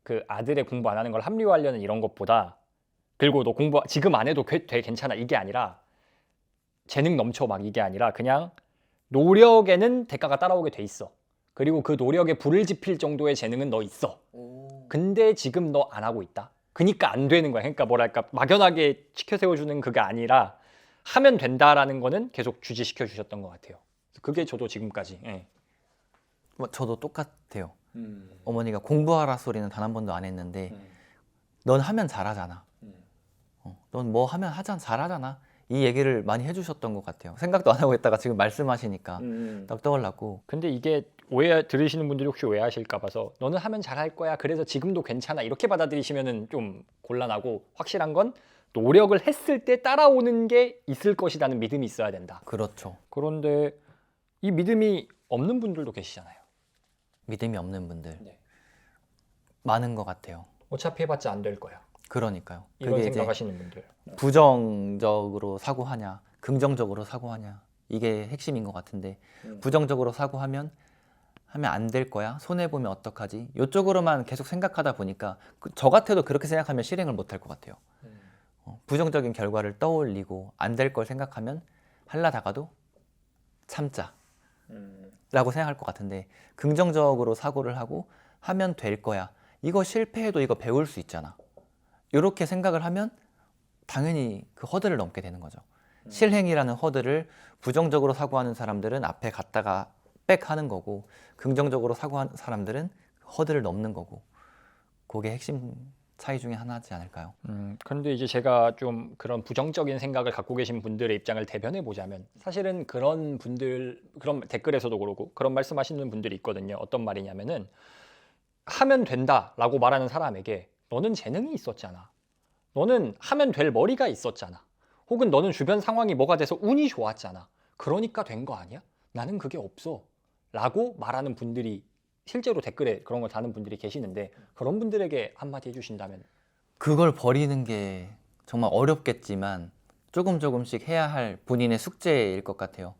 그 아들의 공부 안 하는 걸 합리화하려는 이런 것보다, 그리고 너 공부 지금 안 해도 돼 괜찮아 이게 아니라, 재능 넘쳐 막 이게 아니라 그냥 노력에는 대가가 따라오게 돼 있어. 그리고 그 노력에 불을 지필 정도의 재능은 너 있어. 근데 지금 너 안 하고 있다. 그러니까 안 되는 거야. 그러니까 뭐랄까 막연하게 시켜 세워주는 그게 아니라 하면 된다라는 거는 계속 주지시켜 주셨던 것 같아요. 그게 저도 지금까지. 예. 저도 똑같아요. 어머니가 공부하라 소리는 단 한 번도 안 했는데 넌 하면 잘하잖아. 넌 뭐 하면 잘하잖아. 이 얘기를 많이 해주셨던 것 같아요. 생각도 안 하고 있다가 지금 말씀하시니까 딱 떠올랐고. 근데 이게 들으시는 분들이 혹시 오해하실까 봐서 너는 하면 잘할 거야. 그래서 지금도 괜찮아. 이렇게 받아들이시면은 좀 곤란하고, 확실한 건 노력을 했을 때 따라오는 게 있을 것이라는 믿음이 있어야 된다. 그렇죠. 그런데 이 믿음이 없는 분들도 계시잖아요. 믿음이 없는 분들 네. 많은 것 같아요. 어차피 해봤자 안 될 거야. 그러니까요. 이런 그게 이제 생각하시는 분들. 부정적으로 사고하냐, 긍정적으로 사고하냐, 이게 핵심인 것 같은데 부정적으로 사고하면 안 될 거야, 손해 보면 어떡하지? 이쪽으로만 계속 생각하다 보니까 저 같아도 그렇게 생각하면 실행을 못 할 것 같아요. 부정적인 결과를 떠올리고 안 될 걸 생각하면 하려다가도 참자 라고 생각할 것 같은데, 긍정적으로 사고를 하고 하면 될 거야, 이거 실패해도 이거 배울 수 있잖아, 이렇게 생각을 하면 당연히 그 허들을 넘게 되는 거죠. 실행이라는 허들을 부정적으로 사고하는 사람들은 앞에 갔다가 백 하는 거고, 긍정적으로 사고하는 사람들은 허들을 넘는 거고, 그게 핵심 차이 중에 하나지 않을까요? 그런데 이제 제가 좀 그런 부정적인 생각을 갖고 계신 분들의 입장을 대변해 보자면, 사실은 그런 분들, 그런 댓글에서도 그러고 그런 말씀하시는 분들이 있거든요. 어떤 말이냐면은, 하면 된다라고 말하는 사람에게 너는 재능이 있었잖아. 너는 하면 될 머리가 있었잖아. 혹은 너는 주변 상황이 뭐가 돼서 운이 좋았잖아. 그러니까 된 거 아니야? 나는 그게 없어. 라고 말하는 분들이 실제로 댓글에 그런 걸 다는 분들이 계시는데, 그런 분들에게 한마디 해주신다면? 그걸 버리는 게 정말 어렵겠지만 조금씩 해야 할 본인의 숙제일 것 같아요.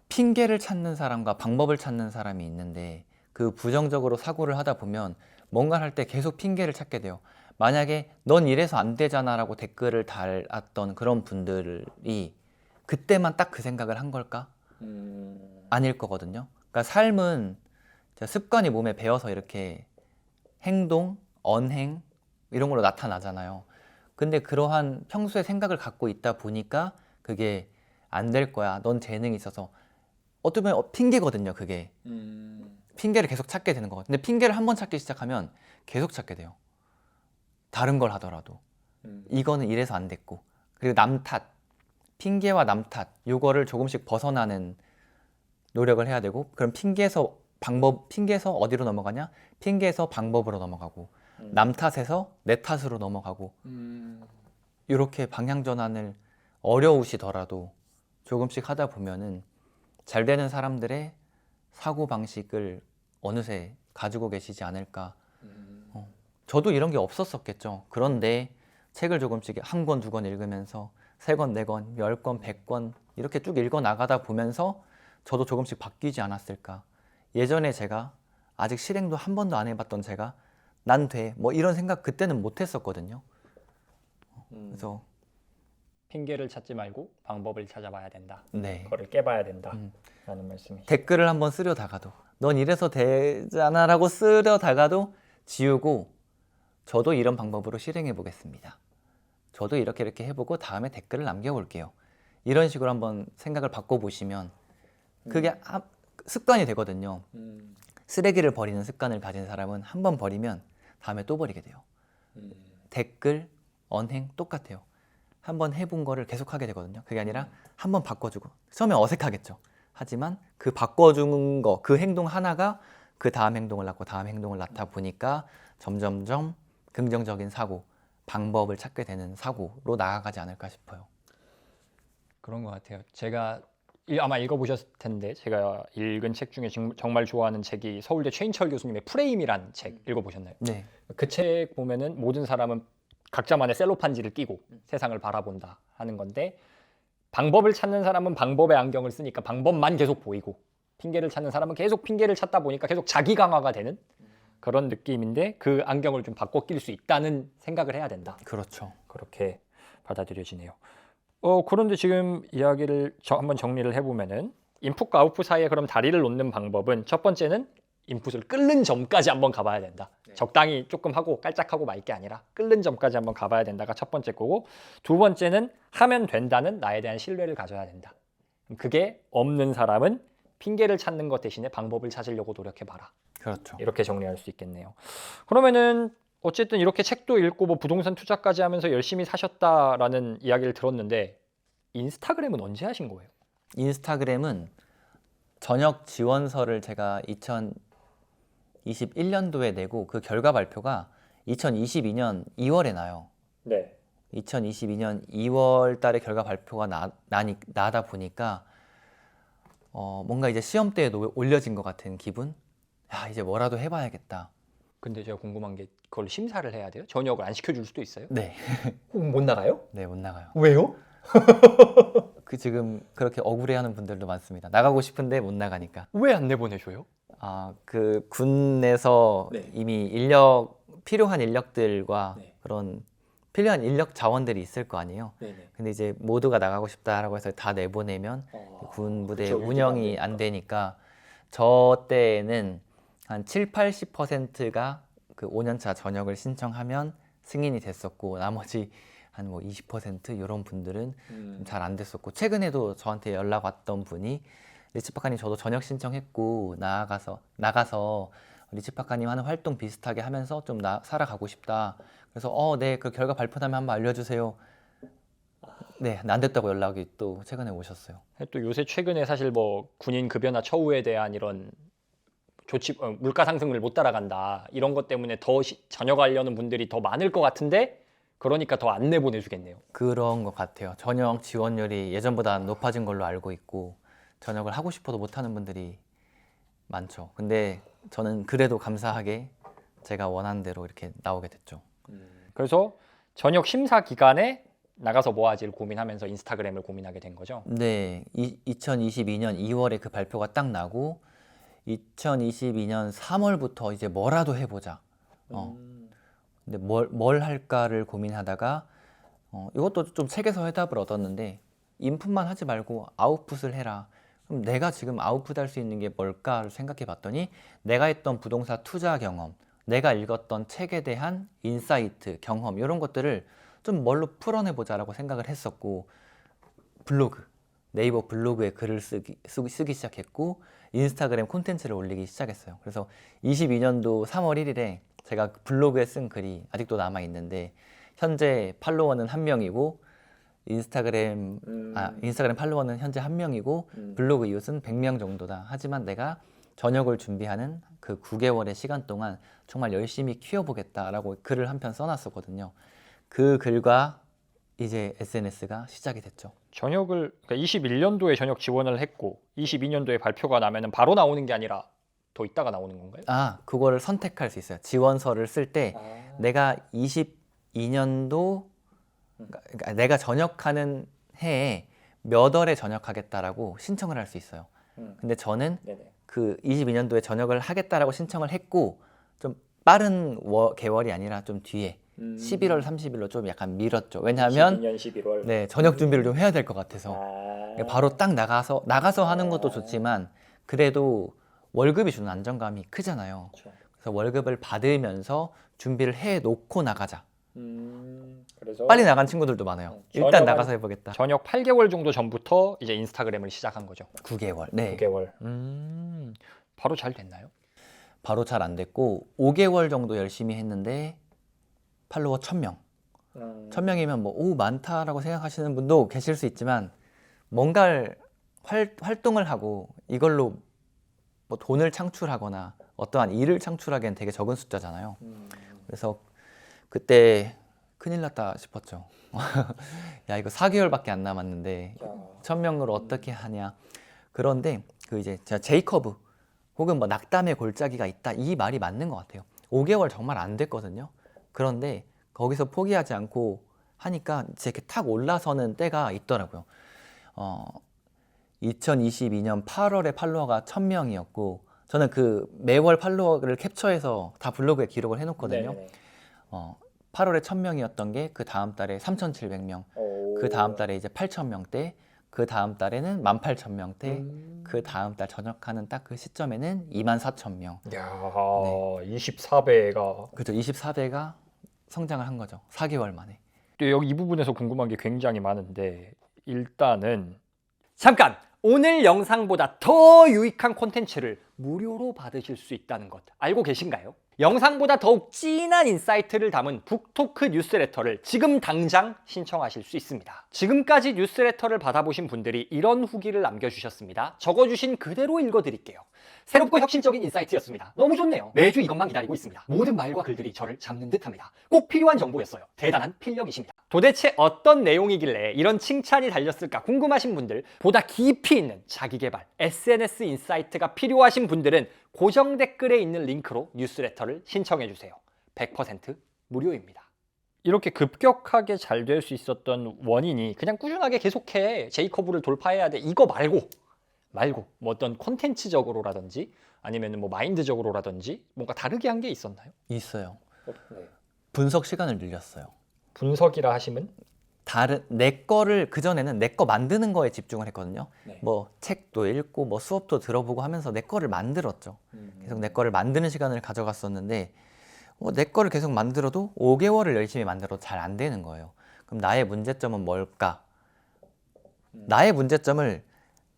핑계를 찾는 사람과 방법을 찾는 사람이 있는데, 그 부정적으로 사고를 하다 보면 뭔가를 할 때 계속 핑계를 찾게 돼요. 만약에 넌 이래서 안 되잖아 라고 댓글을 달았던 그런 분들이 그때만 딱 그 생각을 한 걸까? 아닐 거거든요. 그러니까 삶은 습관이 몸에 배어서 이렇게 행동, 언행 이런 걸로 나타나잖아요. 근데 그러한 평소에 생각을 갖고 있다 보니까 그게 안 될 거야, 넌 재능이 있어서, 어떻게 보면 핑계거든요. 그게 핑계를 계속 찾게 되는 거거든요. 근데 핑계를 한번 찾기 시작하면 계속 찾게 돼요. 다른 걸 하더라도 이거는 이래서 안 됐고, 그리고 남 탓, 핑계와 남 탓, 요거를 조금씩 벗어나는 노력을 해야 되고, 그럼 핑계에서 어디로 넘어가냐? 핑계에서 방법으로 넘어가고, 남 탓에서 내 탓으로 넘어가고, 이렇게 방향 전환을 어려우시더라도 조금씩 하다 보면은 잘 되는 사람들의 사고 방식을 어느새 가지고 계시지 않을까. 저도 이런 게 없었었겠죠. 그런데 책을 조금씩 한 권, 두 권 읽으면서 3권, 4권, 10권, 100권 이렇게 쭉 읽어 나가다 보면서 저도 조금씩 바뀌지 않았을까. 예전에 제가 아직 실행도 한 번도 안 해봤던 제가 난 돼, 뭐 이런 생각 그때는 못 했었거든요. 그래서 핑계를 찾지 말고 방법을 찾아봐야 된다. 네. 그거를 깨봐야 된다. 라는 말씀이시죠. 댓글을 한번 쓰려다가도 넌 이래서 되잖아 라고 쓰려다가도 지우고, 저도 이런 방법으로 실행해 보겠습니다, 저도 이렇게 해보고 다음에 댓글을 남겨볼게요, 이런 식으로 한번 생각을 바꿔보시면 그게 습관이 되거든요. 쓰레기를 버리는 습관을 가진 사람은 한 번 버리면 다음에 또 버리게 돼요. 댓글, 언행 똑같아요. 한번 해본 거를 계속 하게 되거든요. 그게 아니라 한번 바꿔주고 처음에 어색하겠죠. 하지만 그 바꿔주는 거, 그 행동 하나가 그 다음 행동을 낳고 다음 행동을 낳다 보니까 점점점 긍정적인 사고, 방법을 찾게 되는 사고로 나아가지 않을까 싶어요. 그런 것 같아요. 제가 아마 읽어보셨을 텐데 제가 읽은 책 중에 정말 좋아하는 책이 서울대 최인철 교수님의 프레임이란 책 읽어보셨나요? 네. 그 책 보면은 모든 사람은 각자만의 셀로판지를 끼고 세상을 바라본다 하는 건데 방법을 찾는 사람은 방법의 안경을 쓰니까 방법만 계속 보이고 핑계를 찾는 사람은 계속 핑계를 찾다 보니까 계속 자기 강화가 되는 그런 느낌인데 그 안경을 좀 바꿔 낄 수 있다는 생각을 해야 된다. 그렇죠. 그렇게 받아들여지네요. 그런데 지금 이야기를 한번 정리를 해보면은 인풋과 아웃풋 사이에 그럼 다리를 놓는 방법은 첫 번째는 인풋을 끓는 점까지 한번 가봐야 된다. 적당히 조금 하고 깔짝하고 말 게 아니라 끓는 점까지 한번 가봐야 된다가 첫 번째 거고 두 번째는 하면 된다는 나에 대한 신뢰를 가져야 된다. 그게 없는 사람은 핑계를 찾는 것 대신에 방법을 찾으려고 노력해봐라. 그렇죠. 이렇게 정리할 수 있겠네요. 그러면은 어쨌든 이렇게 책도 읽고 뭐 부동산 투자까지 하면서 열심히 사셨다라는 이야기를 들었는데 인스타그램은 언제 하신 거예요? 인스타그램은 전역 지원서를 제가 2021년도에 내고 그 결과 발표가 2022년 2월에 나요. 네. 2022년 2월 달에 결과 발표가 나다 보니까 뭔가 이제 시험대에 올려진 것 같은 기분? 야, 이제 뭐라도 해봐야겠다. 근데 제가 궁금한 게 그걸 심사를 해야 돼요? 전역을 안 시켜줄 수도 있어요? 네. 못 나가요? 네, 못 나가요. 왜요? 지금 그렇게 억울해하는 분들도 많습니다. 나가고 싶은데 못 나가니까. 왜 안 내보내줘요? 그 군에서 네. 이미 필요한 인력들과 네. 그런 필요한 인력 자원들이 있을 거 아니에요. 네네. 근데 이제 모두가 나가고 싶다라고 해서 다 내보내면 군 부대 그쵸, 운영이 안 되니까 저 때에는 한 7-80%가 그 5년차 전역을 신청하면 승인이 됐었고 나머지 한 뭐 20% 이런 분들은 잘 안 됐었고 최근에도 저한테 연락 왔던 분이 리치파카님 저도 전역 신청했고 나가서 리치파카님 하는 활동 비슷하게 하면서 좀 살아가고 싶다. 그래서 네, 그 결과 발표나면 한번 알려주세요. 네, 안 됐다고 연락이 또 최근에 오셨어요. 또 요새 최근에 사실 뭐 군인 급여나 처우에 대한 이런 조치 물가 상승을 못 따라간다 이런 것 때문에 더 전역하려는 분들이 더 많을 것 같은데 그러니까 더 안 내보내주겠네요. 그런 것 같아요. 전역 지원율이 예전보다 높아진 걸로 알고 있고 전역을 하고 싶어도 못하는 분들이 많죠. 근데 저는 그래도 감사하게 제가 원하는 대로 이렇게 나오게 됐죠. 그래서 전역 심사 기간에 나가서 뭐 하지를 고민하면서 인스타그램을 고민하게 된 거죠. 네, 2022년 2월에 그 발표가 딱 나고 2022년 3월부터 이제 뭐라도 해보자. 근데 뭘 할까를 고민하다가 이것도 좀 책에서 해답을 얻었는데 인풋만 하지 말고 아웃풋을 해라. 그럼 내가 지금 아웃풋할 수 있는 게 뭘까를 생각해 봤더니 내가 했던 부동산 투자 경험, 내가 읽었던 책에 대한 인사이트, 경험 이런 것들을 좀 뭘로 풀어내보자라고 생각을 했었고 네이버 블로그에 글을 쓰기 시작했고 인스타그램 콘텐츠를 올리기 시작했어요. 그래서 22년도 3월 1일에 제가 블로그에 쓴 글이 아직도 남아있는데 현재 팔로워는 1명이고 인스타그램 팔로워는 현재 1명이고 블로그 이웃은 100명 정도다. 하지만 내가 전역을 준비하는 그 9개월의 시간 동안 정말 열심히 키워보겠다라고 글을 한 편 써놨었거든요. 그 글과 이제 SNS가 시작이 됐죠. 전역을 그러니까 21년도에 전역 지원을 했고 22년도에 발표가 나면은 바로 나오는 게 아니라 더 있다가 나오는 건가요? 그거를 선택할 수 있어요. 지원서를 쓸 때 내가 22년도 그러니까 내가 전역하는 해에 몇 월에 전역하겠다라고 신청을 할 수 있어요. 근데 저는 그 22년도에 전역을 하겠다라고 신청을 했고 좀 빠른 개월이 아니라 좀 뒤에 11월 30일로 좀 약간 미뤘죠. 왜냐하면 22년 11월. 네, 전역 준비를 좀 해야 될 것 같아서 바로 딱 나가서 하는 것도 좋지만 그래도 월급이 주는 안정감이 크잖아요. 그렇죠. 그래서 월급을 받으면서 준비를 해놓고 나가자. 그래서 빨리 나간 친구들도 많아요. 일단 나가서 해보겠다. 전역 8개월 정도 전부터 이제 인스타그램을 시작한 거죠. 9개월. 네. 9개월. 바로 잘 됐나요? 바로 잘 안 됐고 5개월 정도 열심히 했는데 팔로워 1000명. 1000명이면 뭐 오 많다라고 생각하시는 분도 계실 수 있지만 뭔가를 활동을 하고 이걸로 뭐 돈을 창출하거나 어떠한 일을 창출하기엔 되게 적은 숫자잖아요. 그래서 그때 큰일 났다 싶었죠. 야 이거 4개월밖에 안 남았는데 1000명으로 어떻게 하냐. 그런데 그 이제 제가 제이커브 혹은 뭐 낙담의 골짜기가 있다 이 말이 맞는 것 같아요. 5개월 정말 안 됐거든요. 그런데 거기서 포기하지 않고 하니까 이제 이렇게 탁 올라서는 때가 있더라고요. 2022년 8월에 팔로워가 1000명이었고 저는 그 매월 팔로워를 캡처해서 다 블로그에 기록을 해놓거든요. 8월에 1000명이었던 게 그 다음 달에 3700명, 그 다음 달에 이제 8000명대, 그 다음 달에는 18000명대, 그 다음 달 전역하는 딱 그 시점에는 24000명. 야, 네. 24배가. 그죠. 24배가 성장을 한 거죠. 4개월 만에. 또 여기 이 부분에서 궁금한 게 굉장히 많은데 일단은 잠깐! 오늘 영상보다 더 유익한 콘텐츠를 무료로 받으실 수 있다는 것 알고 계신가요? 영상보다 더욱 진한 인사이트를 담은 북토크 뉴스레터를 지금 당장 신청하실 수 있습니다. 지금까지 뉴스레터를 받아보신 분들이 이런 후기를 남겨주셨습니다. 적어주신 그대로 읽어드릴게요. 새롭고 혁신적인 인사이트였습니다. 너무 좋네요. 매주 이것만 기다리고 있습니다. 모든 말과 글들이 저를 잡는 듯합니다. 꼭 필요한 정보였어요. 대단한 필력이십니다. 도대체 어떤 내용이길래 이런 칭찬이 달렸을까 궁금하신 분들, 보다 깊이 있는 자기개발, SNS 인사이트가 필요하신 분들은 고정 댓글에 있는 링크로 뉴스레터를 신청해주세요. 100% 무료입니다. 이렇게 급격하게 잘 될 수 있었던 원인이 그냥 꾸준하게 계속해 제이커브를 돌파해야 돼 이거 말고 뭐 어떤 콘텐츠적으로라든지 아니면 뭐 마인드적으로라든지 뭔가 다르게 한 게 있었나요? 있어요. 네. 분석 시간을 늘렸어요. 분석이라 하시면? 내 거를 그전에는 내 거 만드는 거에 집중을 했거든요. 네. 뭐 책도 읽고 뭐 수업도 들어보고 하면서 내 거를 만들었죠. 계속 내 거를 만드는 시간을 가져갔었는데 내 거를 계속 만들어도 5개월을 열심히 만들어도 잘 안 되는 거예요. 그럼 나의 문제점은 뭘까? 나의 문제점을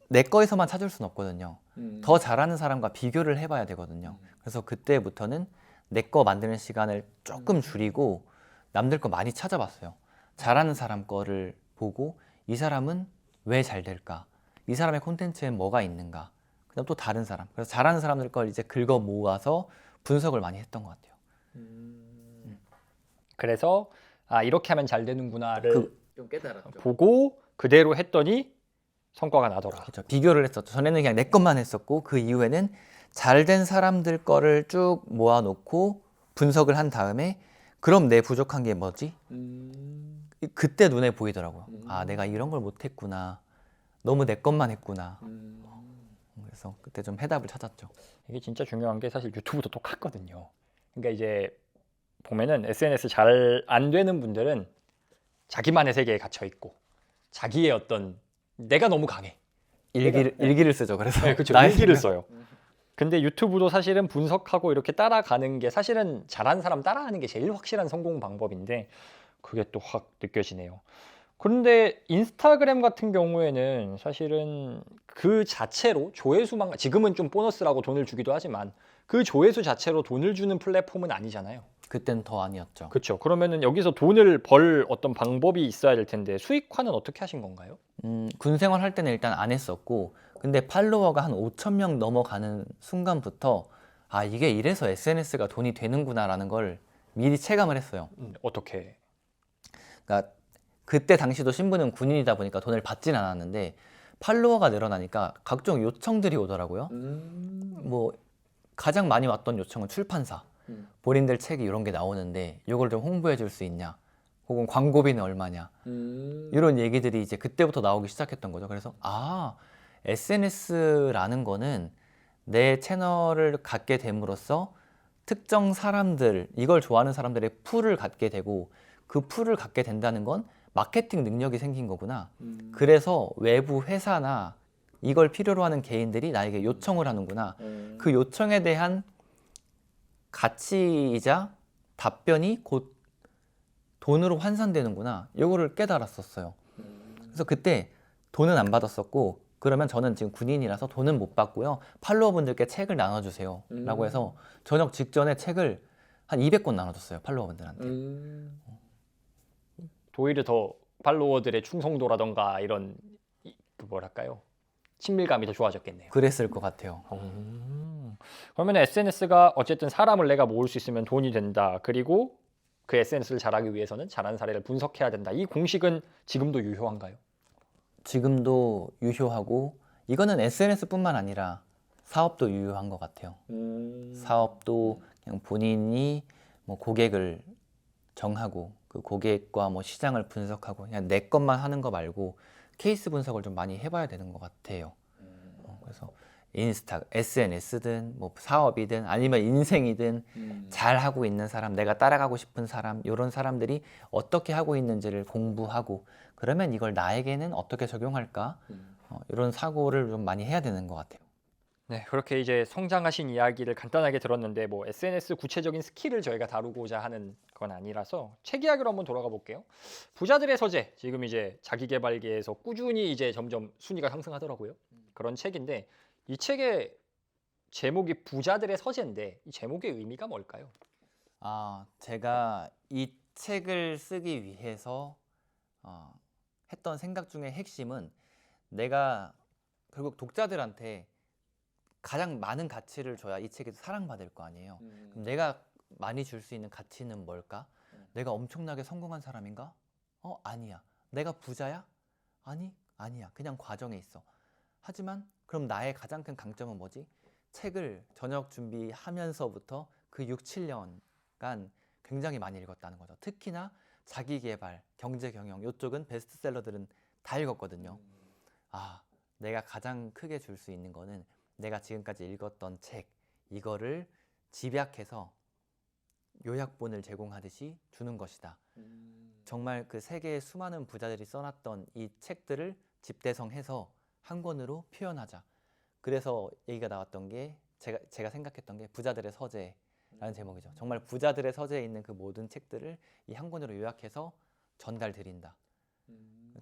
내 거에서만 찾을 수는 없거든요. 더 잘하는 사람과 비교를 해봐야 되거든요. 그래서 그때부터는 내 거 만드는 시간을 조금 줄이고 남들 거 많이 찾아봤어요. 잘하는 사람 거를 보고 이 사람은 왜 잘 될까? 이 사람의 콘텐츠엔 뭐가 있는가? 그다음 또 다른 사람. 그래서 잘하는 사람들 걸 이제 긁어 모아서 분석을 많이 했던 것 같아요. 그래서 이렇게 하면 잘 되는구나를 좀 깨달았죠. 보고 그대로 했더니 성과가 나더라. 그렇죠. 비교를 했었죠. 전에는 그냥 내 것만 했었고 그 이후에는 잘된 사람들 거를 쭉 모아놓고 분석을 한 다음에 그럼 내 부족한 게 뭐지? 그때 눈에 보이더라고요. 아, 내가 이런 걸 못했구나. 너무 내 것만 했구나. 그래서 그때 좀 해답을 찾았죠. 이게 진짜 중요한 게 사실 유튜브도 똑같거든요. 그러니까 이제 보면은 SNS 잘 안 되는 분들은 자기만의 세계에 갇혀 있고 자기의 어떤 내가 너무 강해. 일기를 쓰죠. 그래서 네, 그렇죠. 나의 일기를 생각. 써요. 근데 유튜브도 사실은 분석하고 이렇게 따라가는 게 사실은 잘하는 사람 따라하는 게 제일 확실한 성공 방법인데 그게 또 확 느껴지네요. 그런데 인스타그램 같은 경우에는 사실은 그 자체로 조회수만 지금은 좀 보너스라고 돈을 주기도 하지만 그 조회수 자체로 돈을 주는 플랫폼은 아니잖아요. 그땐 더 아니었죠. 그렇죠. 그러면은 여기서 돈을 벌 어떤 방법이 있어야 될 텐데 수익화는 어떻게 하신 건가요? 군 생활 할 때는 일단 안 했었고 근데 팔로워가 한 5,000명 넘어가는 순간부터 아 이게 이래서 SNS가 돈이 되는구나라는 걸 미리 체감을 했어요. 어떻게? 그러니까 그때 당시도 신부는 군인이다 보니까 돈을 받진 않았는데 팔로워가 늘어나니까 각종 요청들이 오더라고요. 뭐 가장 많이 왔던 요청은 출판사. 본인들 책이 이런 게 나오는데 이걸 좀 홍보해 줄 수 있냐? 혹은 광고비는 얼마냐? 이런 얘기들이 이제 그때부터 나오기 시작했던 거죠. 그래서 SNS라는 거는 내 채널을 갖게 됨으로써 특정 사람들, 이걸 좋아하는 사람들의 풀을 갖게 되고 그 풀을 갖게 된다는 건 마케팅 능력이 생긴 거구나. 그래서 외부 회사나 이걸 필요로 하는 개인들이 나에게 요청을 하는구나. 그 요청에 대한 가치이자 답변이 곧 돈으로 환산되는구나. 이거를 깨달았었어요. 그래서 그때 돈은 안 받았었고 그러면 저는 지금 군인이라서 돈은 못 받고요. 팔로워분들께 책을 나눠주세요. 라고 해서 저녁 직전에 책을 한 200권 나눠줬어요. 팔로워분들한테. 오히려 더 팔로워들의 충성도라던가 이런 그 뭐랄까요? 친밀감이 더 좋아졌겠네요. 그랬을 것 같아요. 그러면 SNS가 어쨌든 사람을 내가 모을 수 있으면 돈이 된다. 그리고 그 SNS를 잘하기 위해서는 잘하는 사례를 분석해야 된다. 이 공식은 지금도 유효한가요? 지금도 유효하고 이거는 SNS뿐만 아니라 사업도 유효한 것 같아요. 사업도 그냥 본인이 뭐 고객을 정하고 그 고객과 뭐 시장을 분석하고 그냥 내 것만 하는 거 말고 케이스 분석을 좀 많이 해봐야 되는 것 같아요. 그래서 인스타, SNS든 뭐 사업이든 아니면 인생이든 잘 하고 있는 사람, 내가 따라가고 싶은 사람, 이런 사람들이 어떻게 하고 있는지를 공부하고 그러면 이걸 나에게는 어떻게 적용할까? 이런 사고를 좀 많이 해야 되는 것 같아요. 네, 그렇게 이제 성장하신 이야기를 간단하게 들었는데 뭐 SNS 구체적인 스킬을 저희가 다루고자 하는 건 아니라서 책 이야기로 한번 돌아가 볼게요. 부자들의 서재, 지금 이제 자기계발계에서 꾸준히 이제 점점 순위가 상승하더라고요. 그런 책인데 이 책의 제목이 부자들의 서재인데 이 제목의 의미가 뭘까요? 제가 이 책을 쓰기 위해서 했던 생각 중에 핵심은 내가 결국 독자들한테 가장 많은 가치를 줘야 이 책이 사랑받을 거 아니에요. 그럼 내가 많이 줄 수 있는 가치는 뭘까? 내가 엄청나게 성공한 사람인가? 아니야. 내가 부자야? 아니야. 그냥 과정에 있어. 하지만 그럼 나의 가장 큰 강점은 뭐지? 책을 저녁 준비하면서부터 그 6, 7년간 굉장히 많이 읽었다는 거죠. 특히나 자기계발, 경제경영 이쪽은 베스트셀러들은 다 읽었거든요. 내가 가장 크게 줄 수 있는 거는 내가 지금까지 읽었던 책 이거를 집약해서 요약본을 제공하듯이 주는 것이다. 정말 그 세계의 수많은 부자들이 써놨던 이 책들을 집대성해서 한 권으로 표현하자. 그래서 얘기가 나왔던 게 제가 생각했던 게 부자들의 서재라는 제목이죠. 정말 부자들의 서재에 있는 그 모든 책들을 이 한 권으로 요약해서 전달드린다.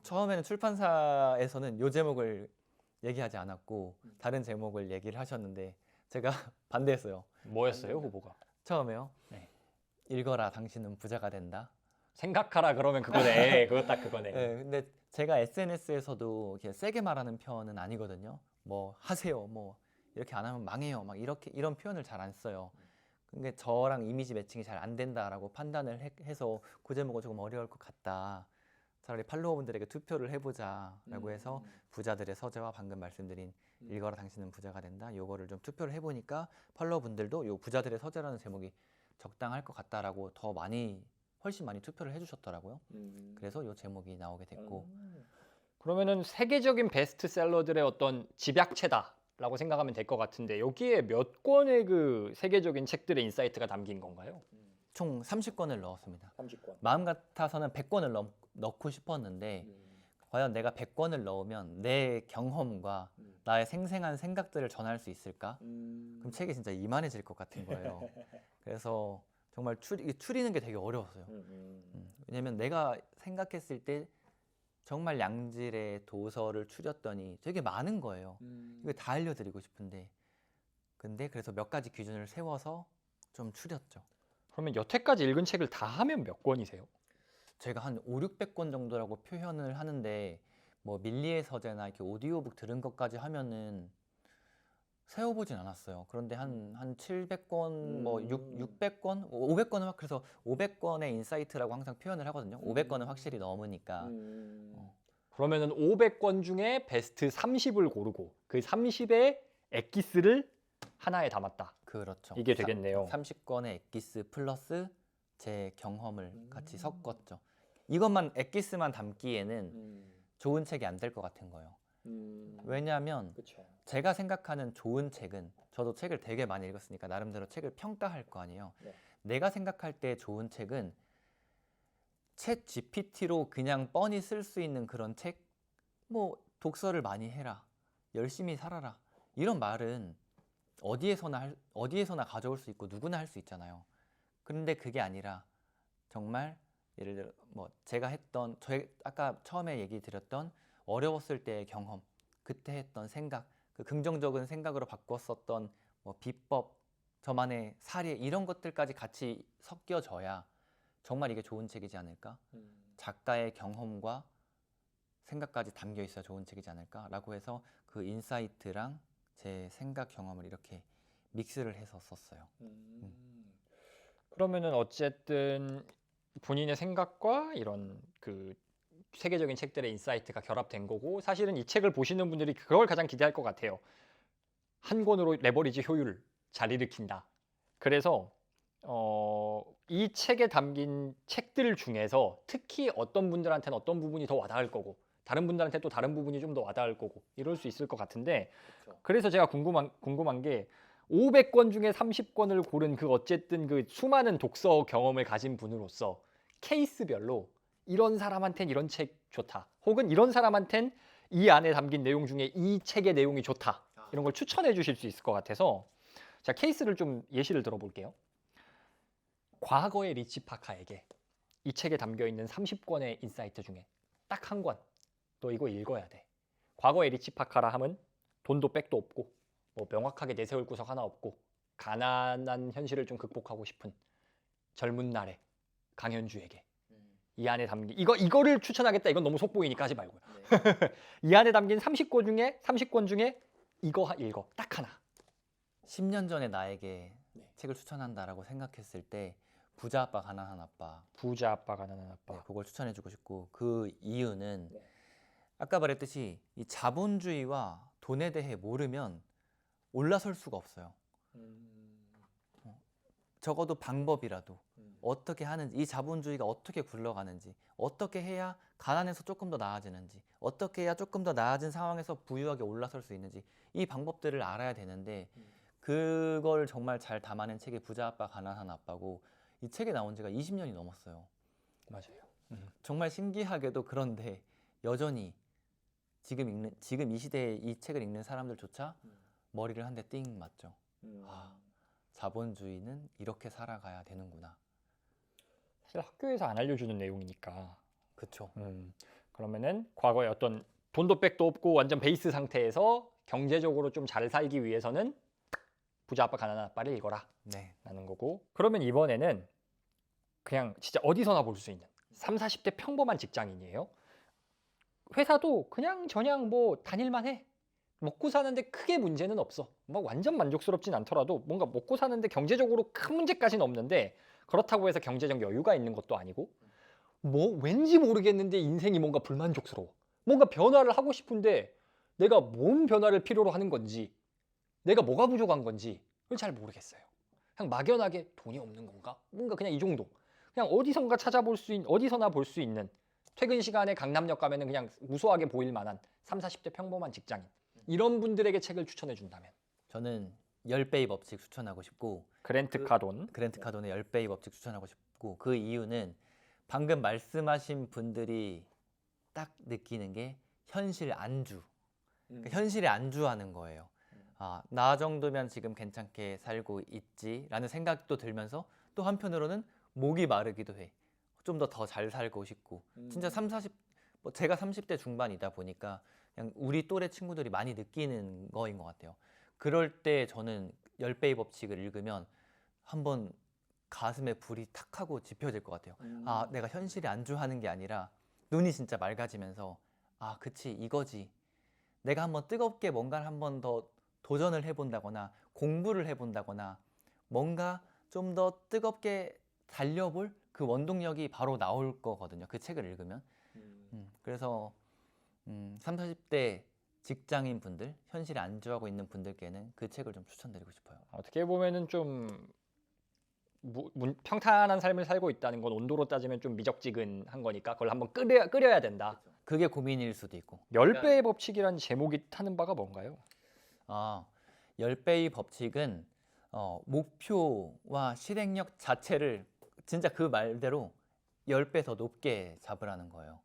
처음에는 출판사에서는 이 제목을 얘기하지 않았고 다른 제목을 얘기를 하셨는데 제가 반대했어요. 뭐였어요, 후보가? 처음에요. 네. 읽어라, 당신은 부자가 된다. 생각하라 그러면 그거네. 그거 딱 그거네. 네, 근데 제가 SNS에서도 이렇게 세게 말하는 편은 아니거든요. 뭐 하세요, 뭐 이렇게 안 하면 망해요, 막 이런 표현을 잘 안 써요. 근데 저랑 이미지 매칭이 잘 안 된다라고 판단을 해서 그 제목은 조금 어려울 것 같다. 차라리 팔로워분들에게 투표를 해보자라고 해서 부자들의 서재와 방금 말씀드린 읽어라 당신은 부자가 된다 요거를 좀 투표를 해보니까 팔로워분들도 요 부자들의 서재라는 제목이 적당할 것 같다라고 더 많이 훨씬 많이 투표를 해주셨더라고요. 그래서 요 제목이 나오게 됐고 그러면은 세계적인 베스트셀러들의 어떤 집약체다라고 생각하면 될 것 같은데 여기에 몇 권의 그 세계적인 책들의 인사이트가 담긴 건가요? 총 30권을 넣었습니다. 30권. 마음 같아서는 100권을 넣고 싶었는데 과연 내가 100권을 넣으면 내 경험과 나의 생생한 생각들을 전할 수 있을까? 그럼 책이 진짜 이만해질 것 같은 거예요. 그래서 정말 추리는 게 되게 어려웠어요. 왜냐면 내가 생각했을 때 정말 양질의 도서를 추렸더니 되게 많은 거예요. 이거 다 알려드리고 싶은데 근데 그래서 몇 가지 기준을 세워서 좀 추렸죠. 그러면 여태까지 읽은 책을 다 하면 몇 권이세요? 제가 한 5, 600권 정도라고 표현을 하는데 뭐 밀리의 서재나 이렇게 오디오북 들은 것까지 하면은 세어보진 않았어요. 그런데 한 700권, 뭐 600권, 500권은 그래서 500권의 인사이트라고 항상 표현을 하거든요. 500권은 확실히 넘으니까. 그러면은 500권 중에 베스트 30을 고르고 그 30의 엑기스를 하나에 담았다. 그렇죠. 이게 되겠네요. 30권의 엑기스 플러스 제 경험을 같이 섞었죠. 이것만 엑기스만 담기에는 좋은 책이 안 될 것 같은 거예요. 왜냐하면 그쵸. 제가 생각하는 좋은 책은 저도 책을 되게 많이 읽었으니까 나름대로 책을 평가할 거 아니에요. 네. 내가 생각할 때 좋은 책은 챗 GPT로 그냥 뻔히 쓸 수 있는 그런 책, 뭐 독서를 많이 해라, 열심히 살아라 이런 말은 어디에서나 가져올 수 있고 누구나 할 수 있잖아요. 그런데 그게 아니라 정말 예를 들어 뭐 제가 했던 아까 처음에 얘기 드렸던 어려웠을 때의 경험 그때 했던 생각, 그 긍정적인 생각으로 바꿨었던 뭐 비법, 저만의 사례 이런 것들까지 같이 섞여져야 정말 이게 좋은 책이지 않을까? 작가의 경험과 생각까지 담겨 있어야 좋은 책이지 않을까라고 해서 그 인사이트랑 제 생각 경험을 이렇게 믹스를 해서 썼어요. 그러면은 어쨌든 본인의 생각과 이런 그 세계적인 책들의 인사이트가 결합된 거고, 사실은 이 책을 보시는 분들이 그걸 가장 기대할 것 같아요. 한 권으로 레버리지 효율을 잘 일으킨다. 그래서 이 책에 담긴 책들 중에서 특히 어떤 분들한테는 어떤 부분이 더 와닿을 거고, 다른 분들한테 또 다른 부분이 좀 더 와닿을 거고, 이럴 수 있을 것 같은데, 그래서 제가 궁금한 게 500권 중에 30권을 고른 그 어쨌든 그 수많은 독서 경험을 가진 분으로서 케이스별로 이런 사람한텐 이런 책 좋다, 혹은 이런 사람한텐 이 안에 담긴 내용 중에 이 책의 내용이 좋다, 이런 걸 추천해 주실 수 있을 것 같아서 자, 케이스를 좀 예시를 들어볼게요. 과거의 리치 파카에게 이 책에 담겨 있는 30권의 인사이트 중에 딱 한 권, 너 이거 읽어야 돼. 과거의 리치 파카라 함은 돈도 백도 없고 뭐 명확하게 내세울 구석 하나 없고 가난한 현실을 좀 극복하고 싶은 젊은 날의 강현주에게 이 안에 담긴 이거를 추천하겠다. 이건 너무 속보이니까 하지 말고요. 네. 이 안에 담긴 30권 중에 이거 읽어. 딱 하나. 10년 전에 나에게 네. 책을 추천한다라고 생각했을 때 부자 아빠 가난한 아빠, 부자 아빠 가난한 아빠. 네, 그걸 추천해주고 싶고, 그 이유는 네. 아까 말했듯이 이 자본주의와 돈에 대해 모르면 올라설 수가 없어요. 적어도 방법이라도 어떻게 하는지, 이 자본주의가 어떻게 굴러가는지, 어떻게 해야 가난해서 조금 더 나아지는지, 어떻게 해야 조금 더 나아진 상황에서 부유하게 올라설 수 있는지, 이 방법들을 알아야 되는데 그걸 정말 잘 담아낸 책이 부자 아빠 가난한 아빠고, 이 책이 나온 지가 20년이 넘었어요. 맞아요. 정말 신기하게도 그런데 여전히 지금 이 시대에 이 책을 읽는 사람들조차 머리를 한 대 띵 맞죠. 아, 자본주의는 이렇게 살아가야 되는구나. 사실 학교에서 안 알려주는 내용이니까. 그쵸. 그러면은 과거에 어떤 돈도 백도 없고 완전 베이스 상태에서 경제적으로 좀 잘 살기 위해서는 부자 아빠 가난한 아빠를 읽어라 네. 라는 거고, 그러면 이번에는 그냥 진짜 어디서나 볼 수 있는 30, 40대 평범한 직장인이에요. 회사도 그냥 저냥 뭐 다닐만 해. 먹고 사는데 크게 문제는 없어. 막 완전 만족스럽진 않더라도 뭔가 먹고 사는데 경제적으로 큰 문제까지는 없는데, 그렇다고 해서 경제적 여유가 있는 것도 아니고, 뭐 왠지 모르겠는데 인생이 뭔가 불만족스러워. 뭔가 변화를 하고 싶은데 내가 뭔 변화를 필요로 하는 건지, 내가 뭐가 부족한 건지 그걸 잘 모르겠어요. 그냥 막연하게 돈이 없는 건가? 뭔가 그냥 이 정도. 그냥 어디선가 어디서나 볼 수 있는, 퇴근 시간에 강남역 가면은 그냥 우수하게 보일 만한 30, 40대 평범한 직장인, 이런 분들에게 책을 추천해 준다면 저는 10배의 법칙 추천하고 싶고, 그랜트 카돈. 그랜트 카돈의 10배의 법칙 추천하고 싶고, 그 이유는 방금 말씀하신 분들이 딱 느끼는 게 현실 안주. 그러니까 현실에 안주하는 거예요. 아, 나 정도면 지금 괜찮게 살고 있지라는 생각도 들면서 또 한편으로는 목이 마르기도 해. 좀 더 잘 살고 싶고. 진짜 40, 제가 30대 중반이다 보니까 그냥 우리 또래 친구들이 많이 느끼는 거인 것 같아요. 그럴 때 저는 10배의 법칙을 읽으면 한번 가슴에 불이 탁 하고 지펴질 것 같아요. 아, 내가 현실에 안주하는 게 아니라 눈이 진짜 맑아지면서, 아, 그치, 이거지. 내가 한번 뜨겁게 뭔가를 한번 더 도전을 해본다거나 공부를 해본다거나 뭔가 좀 더 뜨겁게 달려볼 그 원동력이 바로 나올 거거든요. 그 책을 읽으면. 그래서 30, 40대 직장인 분들, 현실에 안주하고 있는 분들께는 그 책을 좀 추천드리고 싶어요. 어떻게 보면은 좀 평탄한 삶을 살고 있다는 건 온도로 따지면 좀 미적지근한 거니까 그걸 한번 끓여야 된다. 그게 고민일 수도 있고. 10배의 법칙이란 제목이 타는 바가 뭔가요? 아, 10배의 법칙은 목표와 실행력 자체를 진짜 그 말대로 10배 더 높게 잡으라는 거예요.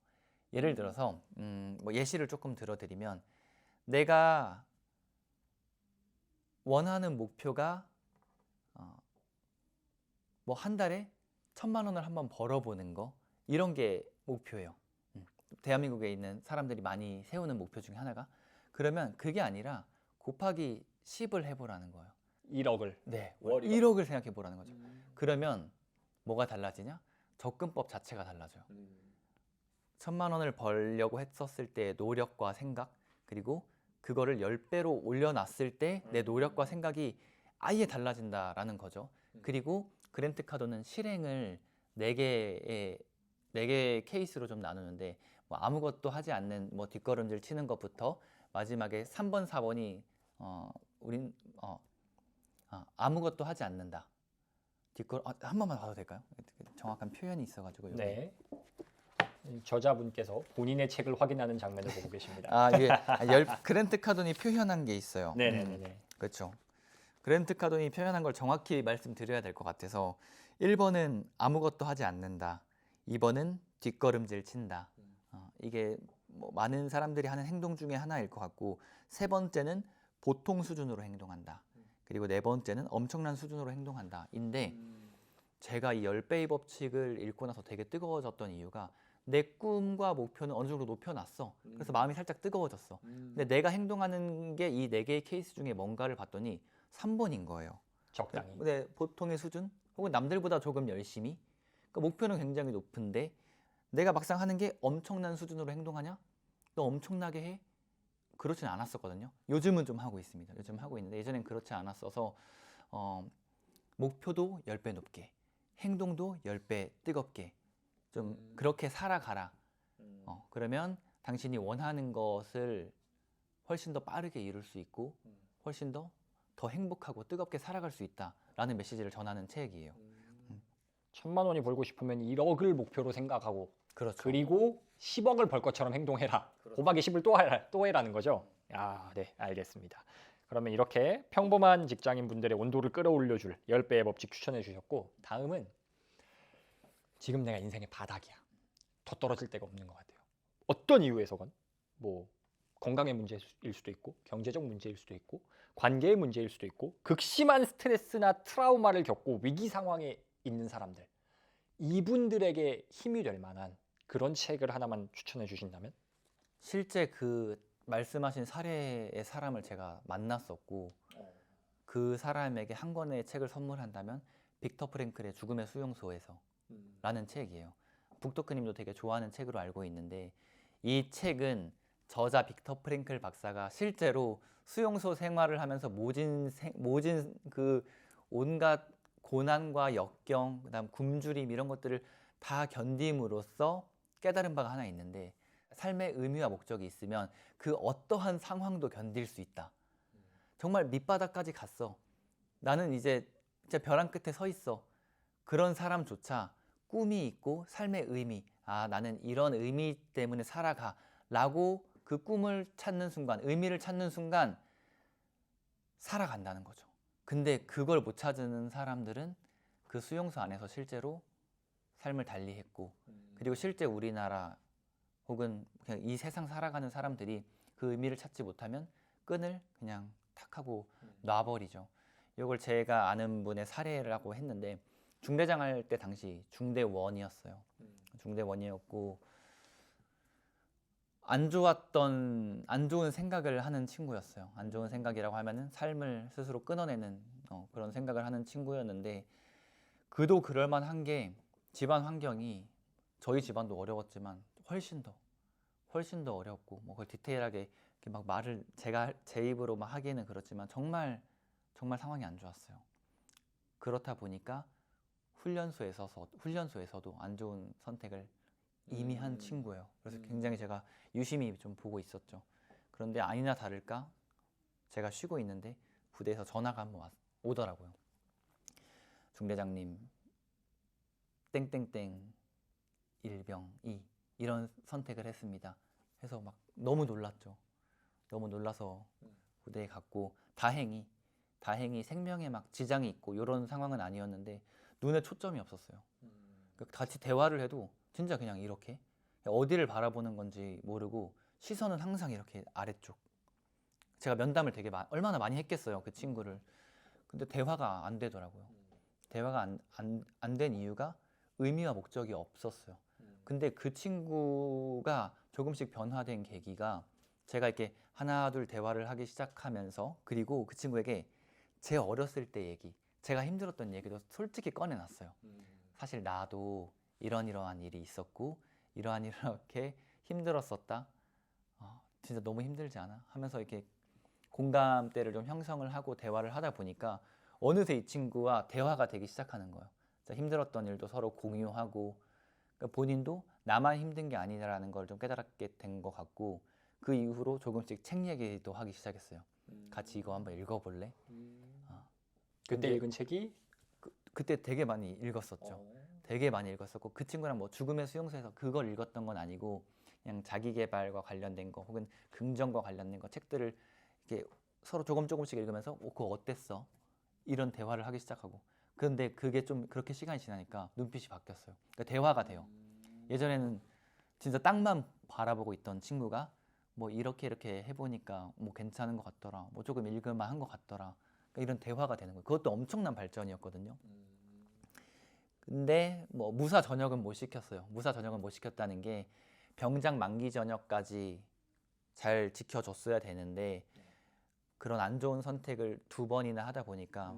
예를 들어서 뭐 예시를 조금 들어드리면, 내가 원하는 목표가 뭐 한 달에 1,000만 원을 한번 벌어보는 거, 이런 게 목표예요. 대한민국에 있는 사람들이 많이 세우는 목표 중에 하나가. 그러면 그게 아니라 곱하기 10을 해보라는 거예요. 1억을. 네, 월이요? 1억을 생각해 보라는 거죠. 그러면 뭐가 달라지냐? 접근법 자체가 달라져요. 1,000만 원을 벌려고 했었을 때의 노력과 생각, 그리고 그거를 10배로 올려놨을 때 내 노력과 생각이 아예 달라진다라는 거죠. 그리고 그랜트 카드는 실행을 4개의 케이스로 좀 나누는데, 뭐 아무것도 하지 않는 뭐 뒷걸음질 치는 것부터 마지막에 3번, 4번이 우린 아무것도 하지 않는다. 한 번만 봐도 될까요? 정확한 표현이 있어가지고. 네. 저자분께서 본인의 책을 확인하는 장면을 보고 계십니다. 이게 그랜트 카돈이 표현한 게 있어요. 네네네. 그렇죠. 그랜트 카돈이 표현한 걸 정확히 말씀드려야 될 것 같아서 1번은 아무것도 하지 않는다. 2번은 뒷걸음질 친다. 이게 뭐 많은 사람들이 하는 행동 중에 하나일 것 같고, 세 번째는 보통 수준으로 행동한다. 그리고 네 번째는 엄청난 수준으로 행동한다. 인데 제가 이 10배의 법칙을 읽고 나서 되게 뜨거워졌던 이유가, 내 꿈과 목표는 어느 정도 높여놨어. 그래서 마음이 살짝 뜨거워졌어. 근데 내가 행동하는 게 이 4개의 케이스 중에 뭔가를 봤더니 3번인 거예요. 적당히. 네, 보통의 수준 혹은 남들보다 조금 열심히. 그러니까 목표는 굉장히 높은데 내가 막상 하는 게 엄청난 수준으로 행동하냐? 너 엄청나게 해? 그렇진 않았었거든요. 요즘은 좀 하고 있습니다. 요즘 하고 있는데 예전엔 그렇지 않았어서 목표도 10배 높게, 행동도 10배 뜨겁게 좀 그렇게 살아가라. 그러면 당신이 원하는 것을 훨씬 더 빠르게 이룰 수 있고 훨씬 더 행복하고 뜨겁게 살아갈 수 있다라는 메시지를 전하는 책이에요. 1,000만 원이 벌고 싶으면 1억을 목표로 생각하고, 그렇죠. 그리고 10억을 벌 것처럼 행동해라. 곱하기 10을 또 해라는 거죠. 네, 알겠습니다. 그러면 이렇게 평범한 직장인 분들의 온도를 끌어올려줄 10배의 법칙 추천해 주셨고, 다음은 지금 내가 인생의 바닥이야. 더 떨어질 데가 없는 것 같아요. 어떤 이유에서건, 뭐 건강의 문제일 수도 있고, 경제적 문제일 수도 있고, 관계의 문제일 수도 있고, 극심한 스트레스나 트라우마를 겪고 위기 상황에 있는 사람들, 이분들에게 힘이 될 만한 그런 책을 하나만 추천해 주신다면? 실제 그 말씀하신 사례의 사람을 제가 만났었고, 그 사람에게 한 권의 책을 선물한다면 빅터 프랭클의 죽음의 수용소에서 라는 책이에요. 북토크님도 되게 좋아하는 책으로 알고 있는데, 이 책은 저자 빅터 프랭클 박사가 실제로 수용소 생활을 하면서 모진 그 온갖 고난과 역경, 그다음 굶주림 이런 것들을 다 견딤으로써 깨달은 바가 하나 있는데, 삶의 의미와 목적이 있으면 그 어떠한 상황도 견딜 수 있다. 정말 밑바닥까지 갔어. 나는 이제 진짜 벼랑 끝에 서 있어. 그런 사람조차 꿈이 있고 삶의 의미, 나는 이런 의미 때문에 살아가 라고 그 꿈을 찾는 순간, 의미를 찾는 순간 살아간다는 거죠. 근데 그걸 못 찾는 사람들은 그 수용소 안에서 실제로 삶을 달리했고, 그리고 실제 우리나라 혹은 그냥 이 세상 살아가는 사람들이 그 의미를 찾지 못하면 끈을 그냥 탁 하고 놔버리죠. 이걸 제가 아는 분의 사례라고 했는데, 중대장 할 때 당시 중대원이었어요. 중대원이었고 안 좋은 생각을 하는 친구였어요. 안 좋은 생각이라고 하면은 삶을 스스로 끊어내는 그런 생각을 하는 친구였는데, 그도 그럴 만한 게 집안 환경이, 저희 집안도 어려웠지만 훨씬 더 어렵고, 뭐 그걸 디테일하게 이렇게 막 말을 제가 제 입으로 막 하기에는 그렇지만 정말 상황이 안 좋았어요. 그렇다 보니까 훈련소에서도 안 좋은 선택을 이미 한 친구예요. 그래서 굉장히 제가 유심히 좀 보고 있었죠. 그런데 아니나 다를까 제가 쉬고 있는데 부대에서 전화가 한번 오더라고요. 중대장님, 땡땡땡 일병이 이런 선택을 했습니다. 해서 막 너무 놀랐죠. 너무 놀라서 부대에 갔고, 다행히 생명에 막 지장이 있고 이런 상황은 아니었는데 눈에 초점이 없었어요. 같이 대화를 해도 진짜 그냥 이렇게 어디를 바라보는 건지 모르고 시선은 항상 이렇게 아래쪽. 제가 면담을 되게 얼마나 많이 했겠어요, 그 친구를. 근데 대화가 안 되더라고요. 대화가 안 된 이유가 의미와 목적이 없었어요. 근데 그 친구가 조금씩 변화된 계기가 제가 이렇게 하나 둘 대화를 하기 시작하면서 그리고 그 친구에게 제 어렸을 때 얘기, 제가 힘들었던 얘기도 솔직히 꺼내놨어요. 사실 나도 이러한 일이 있었고 이렇게 힘들었었다. 진짜 너무 힘들지 않아? 하면서 이렇게 공감대를 좀 형성을 하고 대화를 하다 보니까 어느새 이 친구와 대화가 되기 시작하는 거예요. 진짜 힘들었던 일도 서로 공유하고 그러니까 본인도 나만 힘든 게 아니라는 걸 좀 깨달게 된 것 같고 그 이후로 조금씩 책 얘기도 하기 시작했어요. 같이 이거 한번 읽어볼래? 그때 근데 읽은 책이 그때 되게 많이 읽었었죠. 되게 많이 읽었었고 그 친구랑 뭐 죽음의 수용소에서 그걸 읽었던 건 아니고 그냥 자기 개발과 관련된 거 혹은 긍정과 관련된 거 책들을 이렇게 서로 조금씩 읽으면서 그거 어땠어? 이런 대화를 하기 시작하고 근데 그게 좀 그렇게 시간이 지나니까 눈빛이 바뀌었어요. 그러니까 대화가 돼요. 예전에는 진짜 땅만 바라보고 있던 친구가 뭐 이렇게 해보니까 뭐 괜찮은 것 같더라. 뭐 조금 읽을만 한 것 같더라. 그러니까 이런 대화가 되는 거예요. 그것도 엄청난 발전이었거든요. 근데 뭐 무사 전역은 못 시켰어요. 무사 전역은 못 시켰다는 게 병장 만기 전역까지 잘 지켜줬어야 되는데 그런 안 좋은 선택을 2번이나 하다 보니까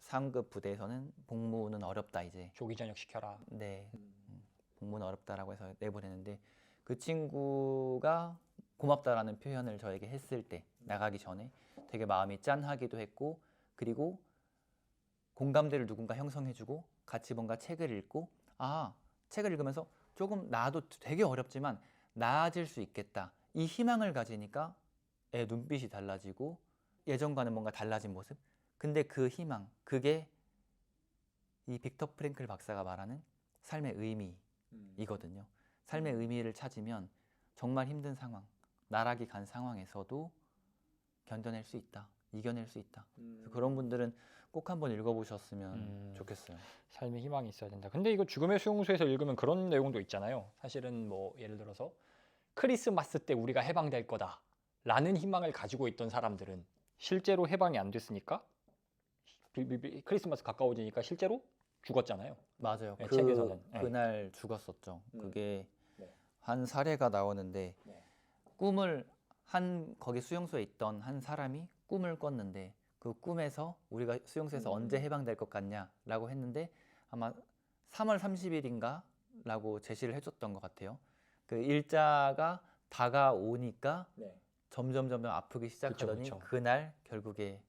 상급 부대에서는 복무는 어렵다 이제. 조기 전역 시켜라. 네, 복무는 어렵다라고 해서 내보내는데 그 친구가 고맙다라는 표현을 저에게 했을 때 나가기 전에 되게 마음이 짠하기도 했고 그리고 공감대를 누군가 형성해주고 같이 뭔가 책을 읽고 책을 읽으면서 조금 나도 되게 어렵지만 나아질 수 있겠다 이 희망을 가지니까 애 눈빛이 달라지고 예전과는 뭔가 달라진 모습 근데 그 희망 그게 이 빅터 프랭클 박사가 말하는 삶의 의미이거든요. 삶의 의미를 찾으면 정말 힘든 상황 나락이 간 상황에서도 견뎌낼 수 있다 이겨낼 수 있다. 그래서 그런 분들은 꼭 한번 읽어보셨으면 좋겠어요. 삶의 희망이 있어야 된다. 근데 이거 죽음의 수용소에서 읽으면 그런 내용도 있잖아요. 사실은 뭐 예를 들어서 크리스마스 때 우리가 해방될 거다 라는 희망을 가지고 있던 사람들은 실제로 해방이 안 됐으니까 크리스마스 가까워지니까 실제로 죽었잖아요. 맞아요. 네, 책에서는. 그날 죽었었죠. 그게 네. 한 사례가 나오는데 네. 꿈을 거기 수용소에 있던 한 사람이 꿈을 꿨는데 그 꿈에서 우리가 수용소에서 언제 해방될 것 같냐라고 했는데 아마 3월 30일인가 라고 제시를 해줬던 것 같아요. 그 일자가 다가오니까 네. 점점 아프기 시작하더니 그쵸. 그날 결국에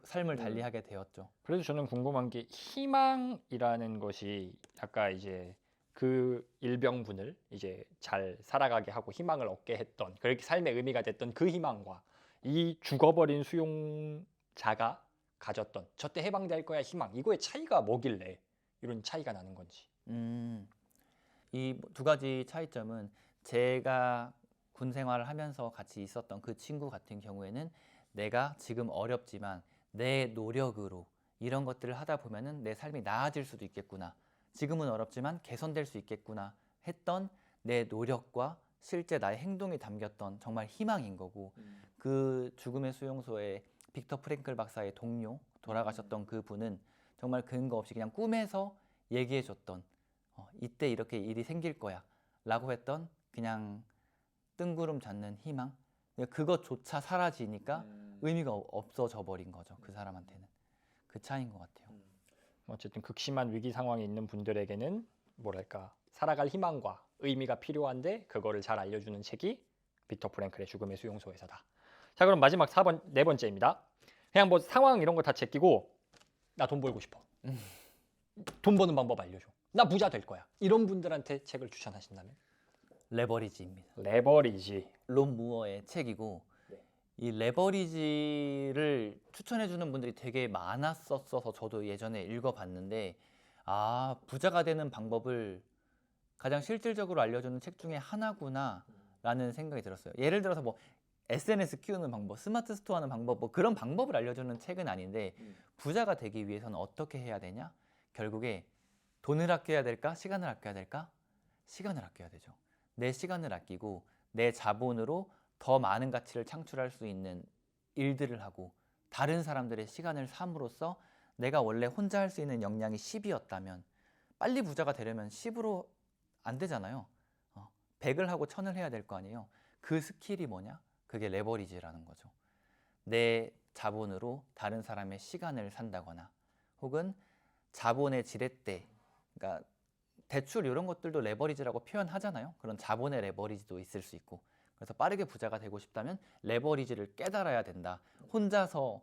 삶을 달리하게 되었죠. 그래서 저는 궁금한 게 희망이라는 것이 아까 이제 그 일병분을 이제 잘 살아가게 하고 희망을 얻게 했던 그렇게 삶의 의미가 됐던 그 희망과 이 죽어버린 수용자가 가졌던 저때 해방될 거야 희망 이거의 차이가 뭐길래 이런 차이가 나는 건지. 이 2가지 차이점은 제가 군 생활을 하면서 같이 있었던 그 친구 같은 경우에는 내가 지금 어렵지만 내 노력으로 이런 것들을 하다 보면은 내 삶이 나아질 수도 있겠구나. 지금은 어렵지만 개선될 수 있겠구나 했던 내 노력과 실제 나의 행동이 담겼던 정말 희망인 거고 그 죽음의 수용소에 빅터 프랭클 박사의 동료 돌아가셨던 그 분은 정말 근거 없이 그냥 꿈에서 얘기해 줬던 이때 이렇게 일이 생길 거야 라고 했던 그냥 뜬구름 잡는 희망 그것조차 사라지니까 의미가 없어져 버린 거죠. 그 사람한테는. 그 차이인 것 같아요. 어쨌든 극심한 위기 상황에 있는 분들에게는 뭐랄까 살아갈 희망과 의미가 필요한데 그거를 잘 알려주는 책이 빅터 프랭클의 죽음의 수용소에서다. 자 그럼 마지막 4번째입니다. 그냥 뭐 상황 이런 거 다 제끼고 나 돈 벌고 싶어. 돈 버는 방법 알려줘. 나 부자 될 거야. 이런 분들한테 책을 추천하신다면? 레버리지입니다. 레버리지. 론 무어의 책이고 이 레버리지를 추천해 주는 분들이 되게 많았었어서 저도 예전에 읽어봤는데 부자가 되는 방법을 가장 실질적으로 알려주는 책 중에 하나구나 라는 생각이 들었어요. 예를 들어서 뭐 SNS 키우는 방법, 스마트 스토어 하는 방법 뭐 그런 방법을 알려주는 책은 아닌데 부자가 되기 위해서는 어떻게 해야 되냐? 결국에 돈을 아껴야 될까? 시간을 아껴야 될까? 시간을 아껴야 되죠. 내 시간을 아끼고 내 자본으로 더 많은 가치를 창출할 수 있는 일들을 하고 다른 사람들의 시간을 삼으로써 내가 원래 혼자 할 수 있는 역량이 10이었다면 빨리 부자가 되려면 10으로 안 되잖아요. 100을 하고 1000을 해야 될 거 아니에요. 그 스킬이 뭐냐? 그게 레버리지라는 거죠. 내 자본으로 다른 사람의 시간을 산다거나 혹은 자본의 지렛대, 그러니까 대출 이런 것들도 레버리지라고 표현하잖아요. 그런 자본의 레버리지도 있을 수 있고. 그래서 빠르게 부자가 되고 싶다면 레버리지를 깨달아야 된다. 혼자서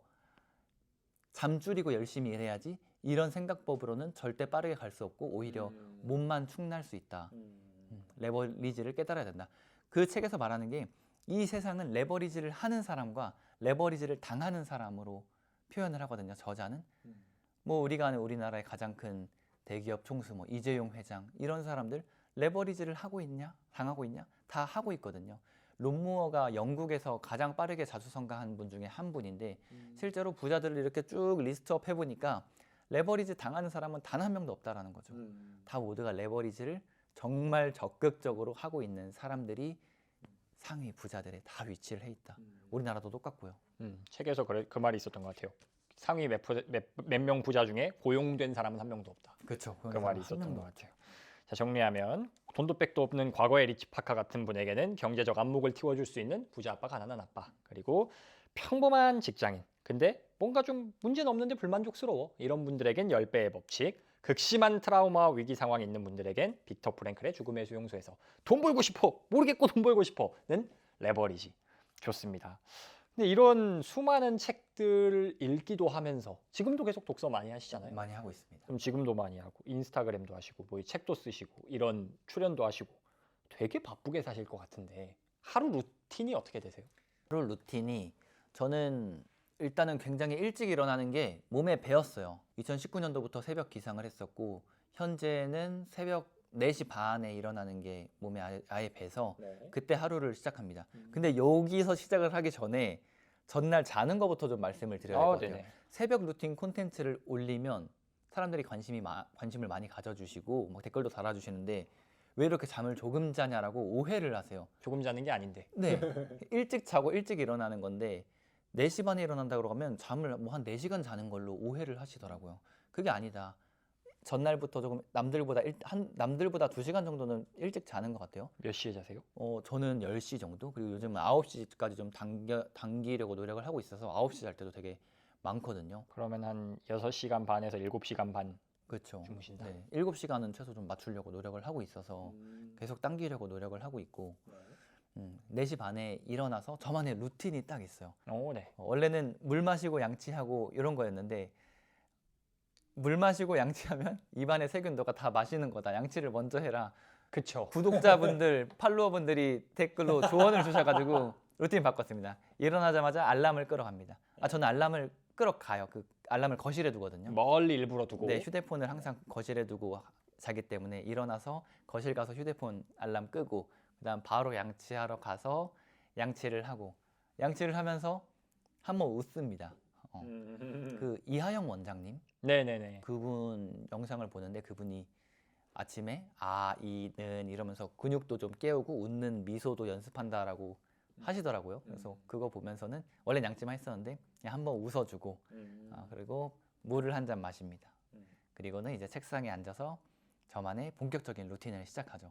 잠줄이고 열심히 일해야지 이런 생각법으로는 절대 빠르게 갈 수 없고 오히려 몸만 축날 수 있다. 레버리지를 깨달아야 된다. 그 책에서 말하는 게 이 세상은 레버리지를 하는 사람과 레버리지를 당하는 사람으로 표현을 하거든요. 저자는. 뭐 우리가 아는 우리나라의 가장 큰 대기업 총수 뭐 이재용 회장 이런 사람들 레버리지를 하고 있냐? 당하고 있냐? 다 하고 있거든요. 론 무어가 영국에서 가장 빠르게 자수성가한 분 중에 한 분인데 실제로 부자들을 이렇게 쭉 리스트업 해보니까 레버리지 당하는 사람은 단 한 명도 없다라는 거죠. 다 모두가 레버리지를 정말 적극적으로 하고 있는 사람들이 상위 부자들에 다 위치를 해 있다. 우리나라도 똑같고요. 책에서 그 말이 있었던 것 같아요. 상위 몇 명 부자 중에 고용된 사람은 한 명도 없다. 그렇죠. 그 말이 있었던 것 같아요. 자, 정리하면 돈도 백도 없는 과거의 리치 파카 같은 분에게는 경제적 안목을 틔워줄 수 있는 부자 아빠, 가난한 아빠. 그리고 평범한 직장인. 근데 뭔가 좀 문제는 없는데 불만족스러워. 이런 분들에겐 10배의 법칙. 극심한 트라우마와 위기 상황이 있는 분들에겐 빅터 프랭클의 죽음의 수용소에서 돈 벌고 싶어. 모르겠고 돈 벌고 싶어는 레버리지. 좋습니다. 근데 이런 수많은 책들을 읽기도 하면서 지금도 계속 독서 많이 하시잖아요. 많이 하고 있습니다. 그럼 지금도 많이 하고 인스타그램도 하시고 뭐 책도 쓰시고 이런 출연도 하시고 되게 바쁘게 사실 것 같은데 하루 루틴이 어떻게 되세요? 하루 루틴이 저는 일단은 굉장히 일찍 일어나는 게 몸에 배었어요. 2019년도부터 새벽 기상을 했었고 현재는 새벽 4시 반에 일어나는 게 몸에 아예 배서 그때 하루를 시작합니다. 근데 여기서 시작을 하기 전에 전날 자는 것부터 좀 말씀을 드려야 될 것 같아요. 네네. 새벽 루틴 콘텐츠를 올리면 사람들이 관심을 많이 가져주시고 막 댓글도 달아주시는데 왜 이렇게 잠을 조금 자냐라고 오해를 하세요. 조금 자는 게 아닌데. 네, 일찍 자고 일찍 일어나는 건데 4시 반에 일어난다고 그러면 잠을 뭐 한 4시간 자는 걸로 오해를 하시더라고요. 그게 아니다. 전날부터 조금 남들보다 2시간 정도는 일찍 자는 것 같아요. 몇 시에 자세요? 저는 10시 정도? 그리고 요즘은 9시까지 좀 당기려고 노력을 하고 있어서 9시 잘 때도 되게 많거든요. 그러면 한 6시간 반에서 7시간 반 그렇죠. 주무신다. 네, 7시간은 최소 좀 맞추려고 노력을 하고 있어서 계속 당기려고 노력을 하고 있고 4시 반에 일어나서 저만의 루틴이 딱 있어요. 네. 원래는 물 마시고 양치하고 이런 거였는데 물 마시고 양치하면 입안에 세균 너가 다 마시는 거다. 양치를 먼저 해라. 그쵸. 구독자분들, 팔로워분들이 댓글로 조언을 주셔가지고 루틴 바꿨습니다. 일어나자마자 알람을 끄러 갑니다. 저는 알람을 끄러 가요. 그 알람을 거실에 두거든요. 멀리 일부러 두고. 네, 휴대폰을 항상 거실에 두고 자기 때문에 일어나서 거실 가서 휴대폰 알람 끄고 그다음 바로 양치하러 가서 양치를 하고 양치를 하면서 한번 웃습니다. 그 이하영 원장님 네네네. 그분 영상을 보는데 그분이 아침에 이는 이러면서 근육도 좀 깨우고 웃는 미소도 연습한다라고 하시더라고요. 그래서 그거 보면서는 원래 양치만 했었는데 그냥 한번 웃어주고 그리고 물을 한 잔 마십니다. 그리고는 이제 책상에 앉아서 저만의 본격적인 루틴을 시작하죠.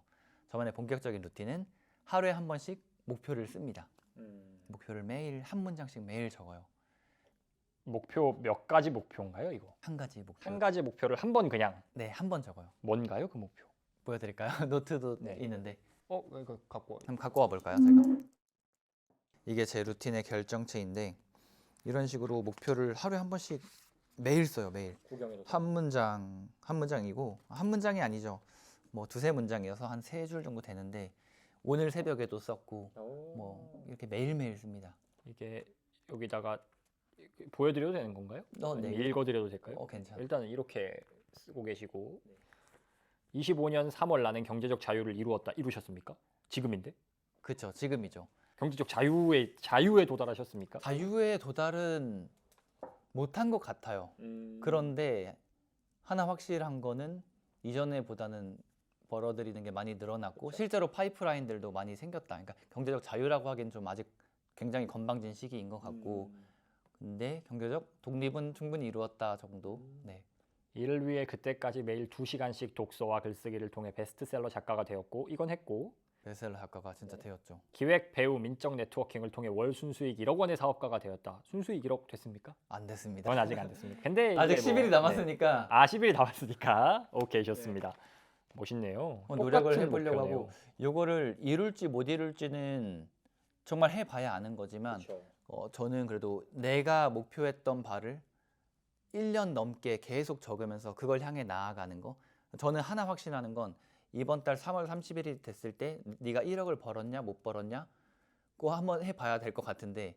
저만의 본격적인 루틴은 하루에 한 번씩 목표를 씁니다. 목표를 매일 한 문장씩 매일 적어요. 목표 몇 가지 목표인가요, 이거? 한 가지 목표. 한 가지 목표를 한 번 그냥. 네, 한 번 적어요. 뭔가요, 그 목표? 보여드릴까요? 노트도 네. 있는데. 이거 갖고. 한번 갖고 와 볼까요, 제가? 이게 제 루틴의 결정체인데 이런 식으로 목표를 하루에 한 번씩 매일 써요, 매일. 구경해도 한 문장이고 한 문장이 아니죠. 뭐 2-3문장이어서 한 3줄 정도 되는데 오늘 새벽에도 썼고 뭐 이렇게 매일매일 씁니다. 이게 여기다가 보여드려도 되는 건가요? 네. 읽어드려도 될까요? 괜찮아요. 일단은 이렇게 쓰고 계시고 25년 3월 나는 경제적 자유를 이루셨습니까? 지금인데? 그렇죠, 지금이죠. 경제적 자유에 도달하셨습니까? 자유의 도달은 못한 것 같아요. 그런데 하나 확실한 거는 이전에보다는 벌어들이는 게 많이 늘어났고 실제로 파이프라인들도 많이 생겼다. 그러니까 경제적 자유라고 하기엔 좀 아직 굉장히 건방진 시기인 것 같고 근데 경제적 독립은 충분히 이루었다 정도. 네. 이를 위해 그때까지 매일 2시간씩 독서와 글쓰기를 통해 베스트셀러 작가가 되었고 이건 했고 베스트셀러 작가가 진짜 되었죠. 기획, 배우, 민적 네트워킹을 통해 월 순수익 1억 원의 사업가가 되었다. 순수익 1억 됐습니까? 안 됐습니다. 그건 아직 안 됐습니다. 근데 아직 이제 10일이 남았으니까 아 10일이 남았으니까 오케이 좋습니다. 멋있네요. 노력을 똑같은 해보려고 목표네요. 하고 요거를 이룰지 못 이룰지는 정말 해봐야 아는 거지만 저는 그래도 내가 목표했던 바를 1년 넘게 계속 적으면서 그걸 향해 나아가는 거. 저는 하나 확신하는 건 이번 달 3월 30일이 됐을 때 네가 1억을 벌었냐 못 벌었냐 그거 한번 해봐야 될 것 같은데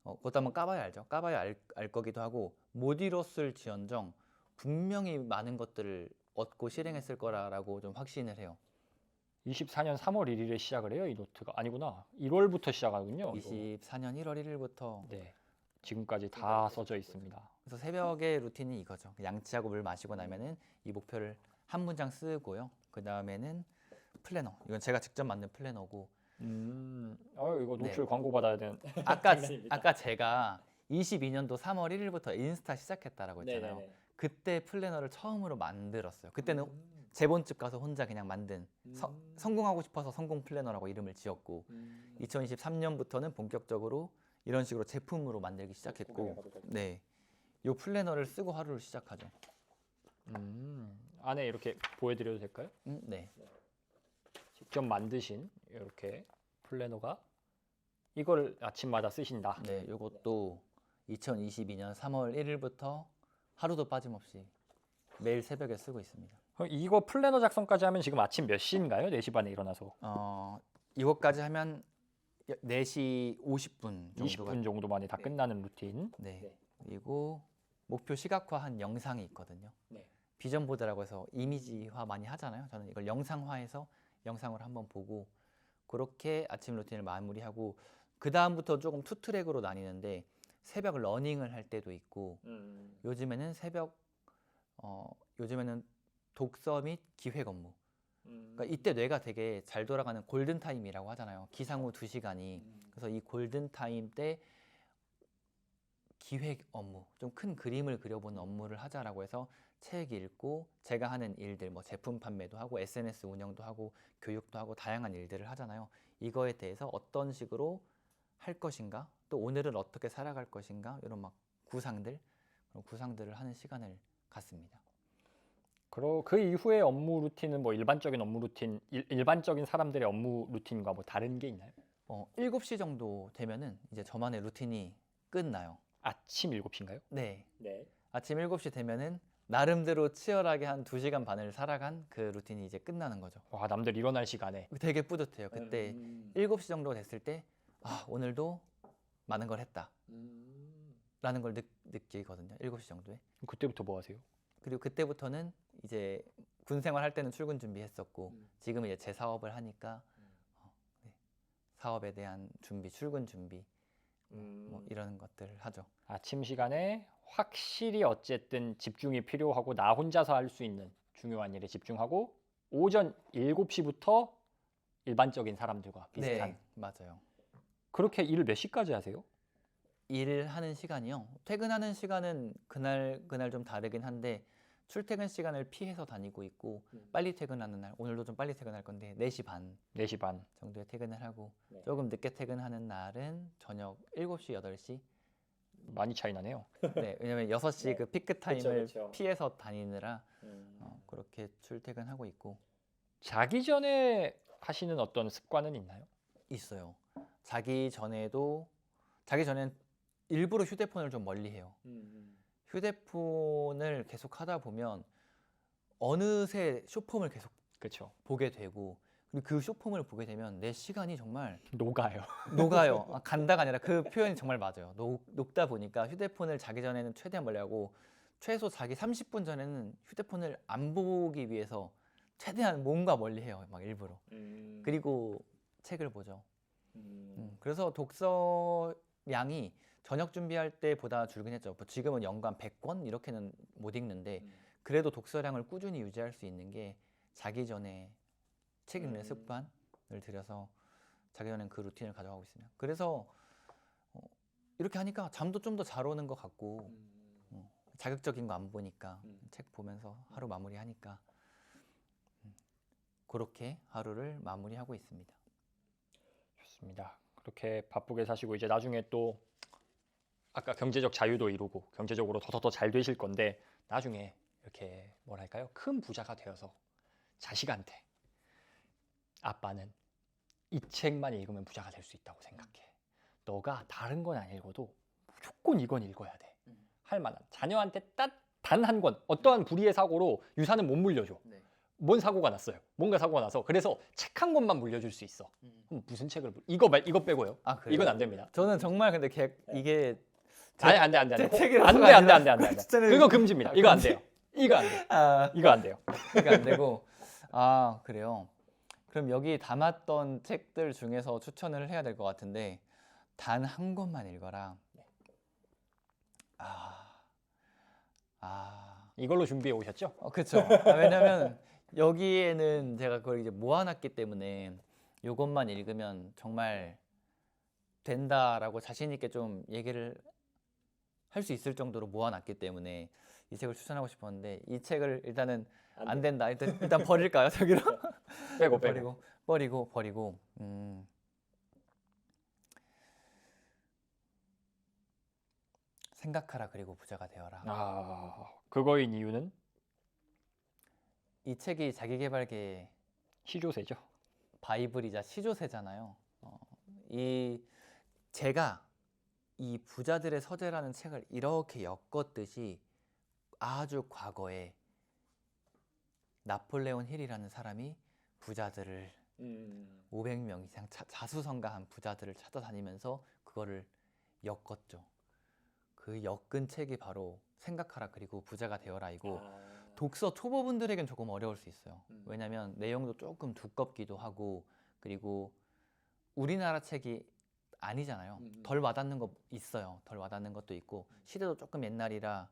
그것도 한번 까봐야 알죠. 까봐야 알 거기도 하고 못 이뤘을 지언정 분명히 많은 것들을 얻고 실행했을 거라고 좀 확신을 해요. 24년 3월 1일에 시작을 해요. 이 노트가 아니구나. 1월부터 시작하군요. 24년 1월 1일부터 네. 지금까지 다 써져 있습니다. 그래서 새벽에 루틴이 이거죠. 양치하고 물 마시고 나면은 이 목표를 한 문장 쓰고요. 그 다음에는 플래너. 이건 제가 직접 만든 플래너고. 이거 노출 네. 광고 받아야 되는. 아까 제가 22년도 3월 1일부터 인스타 시작했다라고 했잖아요. 네네네. 그때 플래너를 처음으로 만들었어요. 그때는 제본집 가서 혼자 그냥 만든 성공하고 싶어서 성공 플래너라고 이름을 지었고 2023년부터는 본격적으로 이런 식으로 제품으로 만들기 시작했고 네, 요 플래너를 쓰고 하루를 시작하죠. 안에 이렇게 보여드려도 될까요? 네. 직접 만드신 이렇게 플래너가 이걸 아침마다 쓰신다. 네, 요것도 2022년 3월 1일부터 하루도 빠짐없이 매일 새벽에 쓰고 있습니다. 그럼 이거 플래너 작성까지 하면 지금 아침 몇 시인가요? 4시 반에 일어나서 이것까지 하면 4시 50분 정도가 20분 정도 만에 다 끝나는 루틴. 네. 그리고 목표 시각화한 영상이 있거든요. 네. 비전 보드라고 해서 이미지화 많이 하잖아요. 저는 이걸 영상화해서 영상으로 한번 보고 그렇게 아침 루틴을 마무리하고 그 다음부터 조금 투 트랙으로 나뉘는데 새벽 러닝을 할 때도 있고 요즘에는 요즘에는 독서 및 기획 업무. 그러니까 이때 뇌가 되게 잘 돌아가는 골든 타임이라고 하잖아요. 기상 후 2시간이. 그래서 이 골든 타임 때 기획 업무, 좀 큰 그림을 그려보는 업무를 하자라고 해서 책 읽고 제가 하는 일들, 뭐 제품 판매도 하고 SNS 운영도 하고 교육도 하고 다양한 일들을 하잖아요. 이거에 대해서 어떤 식으로 할 것인가, 또 오늘은 어떻게 살아갈 것인가 이런 막 구상들을 하는 시간을 갖습니다. 그리고 그 이후에 업무 루틴은 뭐 일반적인 업무 루틴, 일반적인 사람들의 업무 루틴과 뭐 다른 게 있나요? 7시 정도 되면은 이제 저만의 루틴이 끝나요. 아침 7시인가요? 네. 네. 아침 7시 되면은 나름대로 치열하게 한 2시간 반을 살아간 그 루틴이 이제 끝나는 거죠. 와, 남들 일어날 시간에. 되게 뿌듯해요. 그때 7시 정도 됐을 때 오늘도 많은 걸 했다 라는 걸 느끼거든요. 7시 정도에. 그때부터 뭐 하세요? 그리고 그때부터는 이제 군 생활할 때는 출근 준비했었고 지금은 이제 제 사업을 하니까 네. 사업에 대한 준비, 출근 준비 뭐 이런 것들을 하죠. 아침 시간에 확실히 어쨌든 집중이 필요하고 나 혼자서 할 수 있는 중요한 일에 집중하고 오전 7시부터 일반적인 사람들과 비슷한. 네, 맞아요. 그렇게 일을 몇 시까지 하세요? 일을 하는 시간이요. 퇴근하는 시간은 그날 좀 다르긴 한데 출퇴근 시간을 피해서 다니고 있고 빨리 퇴근하는 날, 오늘도 좀 빨리 퇴근할 건데 4시 반 4시 반. 정도에 퇴근을 하고 조금 늦게 퇴근하는 날은 저녁 7시, 8시. 많이 차이 나네요. 네, 왜냐면 6시 그 피크 타임을 그쵸. 피해서 다니느라 그렇게 출퇴근하고 있고 자기 전에 하시는 어떤 습관은 있나요? 있어요. 자기 전엔 일부러 휴대폰을 좀 멀리 해요. 휴대폰을 계속 하다 보면 어느새 쇼폼을 계속 그렇죠. 보게 되고 그리고 그 쇼폼을 보게 되면 내 시간이 정말 녹아요. 녹아요. 간다가 아니라 그 표현이 정말 맞아요. 녹다 보니까 휴대폰을 자기 전에는 최대한 멀리 하고 최소 자기 30분 전에는 휴대폰을 안 보기 위해서 최대한 몸과 멀리 해요. 막 일부러. 그리고 책을 보죠. 그래서 독서량이 저녁 준비할 때보다 줄긴 했죠. 지금은 연간 100권 이렇게는 못 읽는데 그래도 독서량을 꾸준히 유지할 수 있는 게 자기 전에 책 읽는 습관을 들여서 자기 전엔 그 루틴을 가져가고 있습니다. 그래서 이렇게 하니까 잠도 좀 더 잘 오는 것 같고 자극적인 거 안 보니까 책 보면서 하루 마무리하니까 그렇게 하루를 마무리하고 있습니다. 좋습니다. 그렇게 바쁘게 사시고 이제 나중에 또 아까 경제적 자유도 이루고 경제적으로 더 잘 되실 건데 나중에 이렇게 뭐랄까요? 큰 부자가 되어서 자식한테 아빠는 이 책만 읽으면 부자가 될 수 있다고 생각해. 너가 다른 건 안 읽어도 무조건 이건 읽어야 돼. 할 만한 자녀한테 단 한 권 어떠한 불의의 사고로 유산은 못 물려줘. 네. 뭔 사고가 났어요. 뭔가 사고가 나서 그래서 책 한 권만 물려줄 수 있어. 그럼 무슨 책을 이거 빼고요. 아, 그래요? 이건 안 됩니다. 저는 정말 근데 이게 아니 안 돼. 제 책이라서 안 돼. 진짜는 그거 금지입니다. 이거 안 돼요. 이거 안 돼. 아, 이거 안 돼요. 그게 안 되고 아 그래요. 그럼 여기 담았던 책들 중에서 추천을 해야 될 것 같은데 단 한 권만 읽어라. 이걸로 준비해 오셨죠? 그렇죠. 왜냐면 여기에는 제가 그걸 이제 모아놨기 때문에 이것만 읽으면 정말 된다라고 자신 있게 좀 얘기를 할 수 있을 정도로 모아놨기 때문에 이 책을 추천하고 싶었는데 이 책을 일단은 안 된다. 일단 버릴까요? 저기로 빼고. 버리고. 생각하라 그리고 부자가 되어라. 그거인 이유는 이 책이 자기계발계 시조세죠. 바이블이자 시조세잖아요. 제가 이 부자들의 서재라는 책을 이렇게 엮었듯이 아주 과거에 나폴레온 힐이라는 사람이 부자들을 500명 이상 자수성가한 부자들을 찾아다니면서 그거를 엮었죠. 그 엮은 책이 바로 생각하라 그리고 부자가 되어라이고 독서 초보분들에겐 조금 어려울 수 있어요. 왜냐하면 내용도 조금 두껍기도 하고 그리고 우리나라 책이 아니잖아요. 덜 와닿는 거 있어요. 덜 와닿는 것도 있고 시대도 조금 옛날이라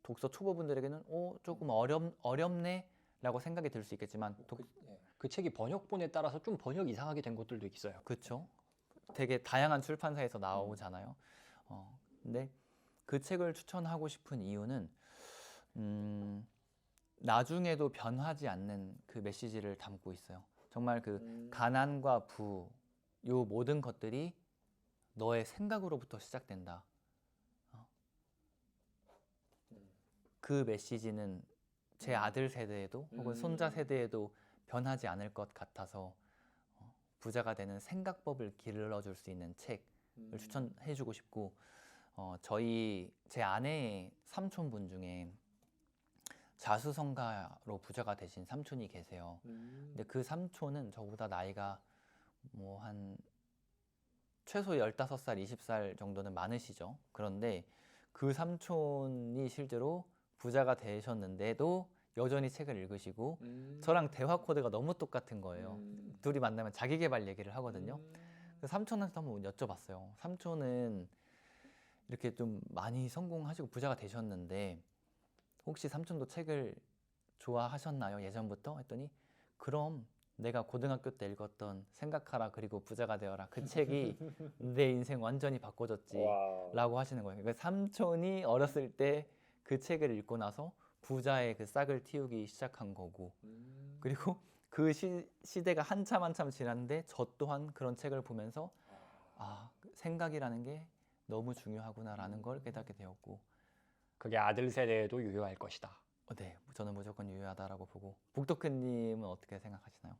독서 초보분들에게는 조금 어렵네 라고 생각이 들 수 있겠지만 그 책이 번역본에 따라서 좀 번역 이상하게 된 것들도 있어요. 그렇죠. 되게 다양한 출판사에서 나오잖아요. 근데 그 책을 추천하고 싶은 이유는 나중에도 변하지 않는 그 메시지를 담고 있어요. 정말 그 가난과 부, 요 모든 것들이 너의 생각으로부터 시작된다. 그 메시지는 제 아들 세대에도 혹은 손자 세대에도 변하지 않을 것 같아서 부자가 되는 생각법을 길러줄 수 있는 책을 추천해주고 싶고 제 아내의 삼촌분 중에 자수성가로 부자가 되신 삼촌이 계세요. 근데 그 삼촌은 저보다 나이가 뭐 한 최소 15살, 20살 정도는 많으시죠. 그런데 그 삼촌이 실제로 부자가 되셨는데도 여전히 책을 읽으시고 저랑 대화 코드가 너무 똑같은 거예요. 둘이 만나면 자기계발 얘기를 하거든요. 그래서 삼촌한테 한번 여쭤봤어요. 삼촌은 이렇게 좀 많이 성공하시고 부자가 되셨는데 혹시 삼촌도 책을 좋아하셨나요? 예전부터? 했더니 그럼 내가 고등학교 때 읽었던 생각하라 그리고 부자가 되어라 그 책이 내 인생 완전히 바꿔줬지 라고 하시는 거예요. 그러니까 삼촌이 어렸을 때 그 책을 읽고 나서 부자의 그 싹을 틔우기 시작한 거고 그리고 그 시대가 한참 지났는데 저 또한 그런 책을 보면서 생각이라는 게 너무 중요하구나라는 걸 깨닫게 되었고 그게 아들 세대에도 유효할 것이다. 네, 저는 무조건 유효하다라고 보고 복도크님은 어떻게 생각하시나요?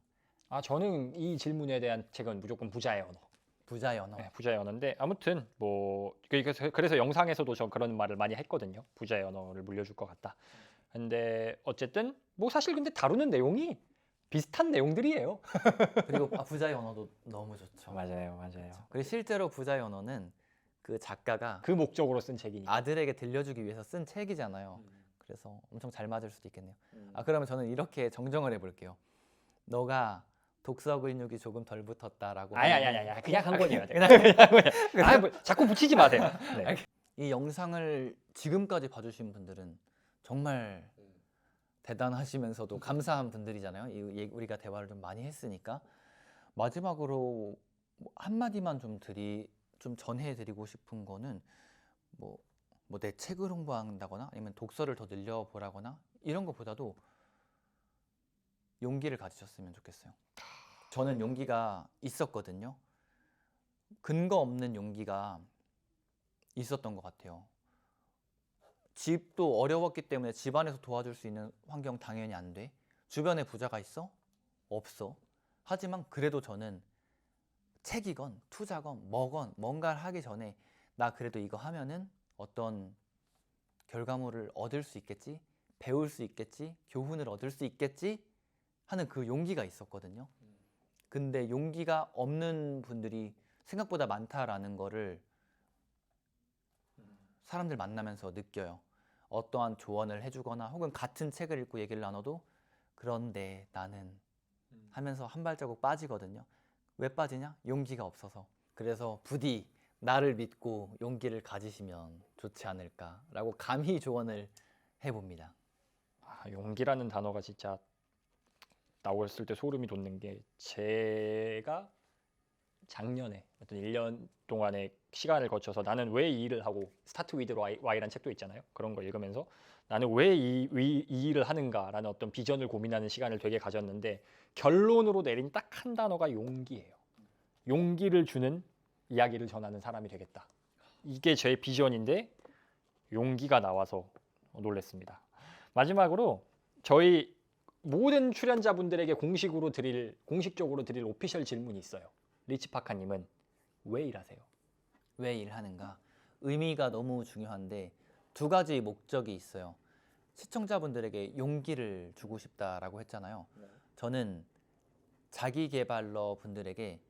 저는 이 질문에 대한 책은 무조건 부자의 언어. 부자의 언어. 네, 부자의 언어인데 아무튼 뭐 그래서 영상에서도 저 그런 말을 많이 했거든요. 부자의 언어를 물려줄 것 같다. 근데 어쨌든 뭐 사실 근데 다루는 내용이 비슷한 내용들이에요. 그리고 부자의 언어도 너무 좋죠. 맞아요. 그리고 실제로 부자의 언어는 그 작가가 그 목적으로 쓴 책이니까. 아들에게 들려주기 위해서 쓴 책이잖아요. 그래서 엄청 잘 맞을 수도 있겠네요. 그러면 저는 이렇게 정정을 해볼게요. 너가 독서 근육이 조금 덜 붙었다라고. 아야 그냥 한 권이어야 돼. 그냥 뭐, 자꾸 붙이지 마세요. 네. 이 영상을 지금까지 봐주신 분들은 정말 대단하시면서도 감사한 분들이잖아요. 우리가 대화를 좀 많이 했으니까 마지막으로 한마디만 좀 전해드리고 싶은 거는 뭐 뭐 내 책을 홍보한다거나 아니면 독서를 더 늘려보라거나 이런 것보다도 용기를 가지셨으면 좋겠어요. 저는 용기가 있었거든요. 근거 없는 용기가 있었던 것 같아요. 집도 어려웠기 때문에 집안에서 도와줄 수 있는 환경 당연히 안 돼. 주변에 부자가 있어? 없어. 하지만 그래도 저는 책이건 투자건 뭐건 뭔가를 하기 전에 나 그래도 이거 하면은 어떤 결과물을 얻을 수 있겠지? 배울 수 있겠지? 교훈을 얻을 수 있겠지? 하는 그 용기가 있었거든요. 근데 용기가 없는 분들이 생각보다 많다라는 거를 사람들 만나면서 느껴요. 어떠한 조언을 해주거나 혹은 같은 책을 읽고 얘기를 나눠도 그런데 나는 하면서 한 발자국 빠지거든요. 왜 빠지냐? 용기가 없어서. 그래서 부디 나를 믿고 용기를 가지시면 좋지 않을까라고 감히 조언을 해봅니다. 용기라는 단어가 진짜 나왔을 때 소름이 돋는 게 제가 작년에 어떤 1년 동안의 시간을 거쳐서 나는 왜 이 일을 하고 스타트 위드 Y라는 책도 있잖아요. 그런 걸 읽으면서 나는 왜 이 일을 하는가라는 어떤 비전을 고민하는 시간을 되게 가졌는데 결론으로 내린 딱 한 단어가 용기예요. 용기를 주는 이야기를 전하는 사람이 되겠다. 이게 제 비전인데 용기가 나와서 놀랐습니다. 마지막으로 저희 모든 출연자분들에게 공식적으로 드릴 오피셜 질문이 있어요. 리치 파카님은 왜 일하세요? 왜 일하는가? 의미가 너무 중요한데 두 가지 목적이 있어요. 시청자분들에게 용기를 주고 싶다라고 했잖아요. 저는 자기계발러 분들에게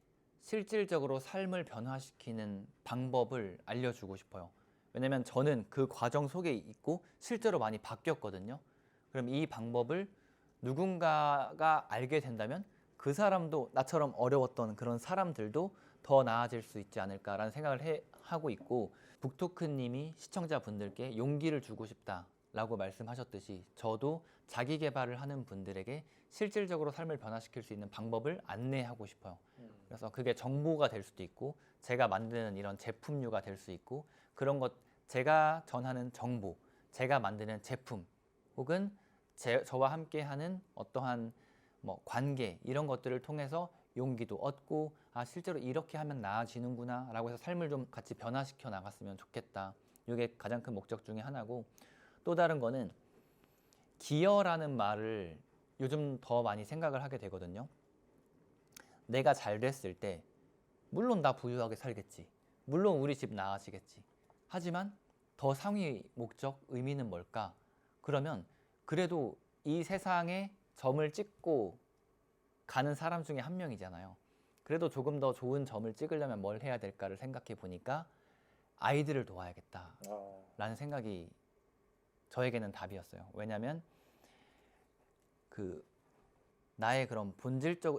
실질적으로 삶을 변화시키는 방법을 알려주고 싶어요. 왜냐면 저는 그 과정 속에 있고 실제로 많이 바뀌었거든요. 그럼 이 방법을 누군가가 알게 된다면 그 사람도 나처럼 어려웠던 그런 사람들도 더 나아질 수 있지 않을까라는 생각을 하고 있고, 북토크님이 시청자분들께 용기를 주고 싶다라고 말씀하셨듯이 저도 자기 개발을 하는 분들에게 실질적으로 삶을 변화시킬 수 있는 방법을 안내하고 싶어요. 그래서 그게 정보가 될 수도 있고 제가 만드는 이런 제품류가 될 수 있고, 그런 것 제가 전하는 정보, 제가 만드는 제품 혹은 저와 함께하는 어떠한 뭐 관계 이런 것들을 통해서 용기도 얻고 실제로 이렇게 하면 나아지는구나 라고 해서 삶을 좀 같이 변화시켜 나갔으면 좋겠다. 이게 가장 큰 목적 중에 하나고, 또 다른 거는 기여라는 말을 요즘 더 많이 생각을 하게 되거든요. 내가 잘 됐을 때 물론 나 부유하게 살겠지, 물론 우리 집 나아지겠지, 하지만 더 상위 목적 의미는 뭘까? 그러면 그래도 이 세상에 점을 찍고 가는 사람 중에 한 명이잖아요. 그래도 조금 더 좋은 점을 찍으려면 뭘 해야 될까를 생각해 보니까 아이들을 도와야겠다라는 생각이 저에게는 답이었어요. 왜냐하면 나의 그런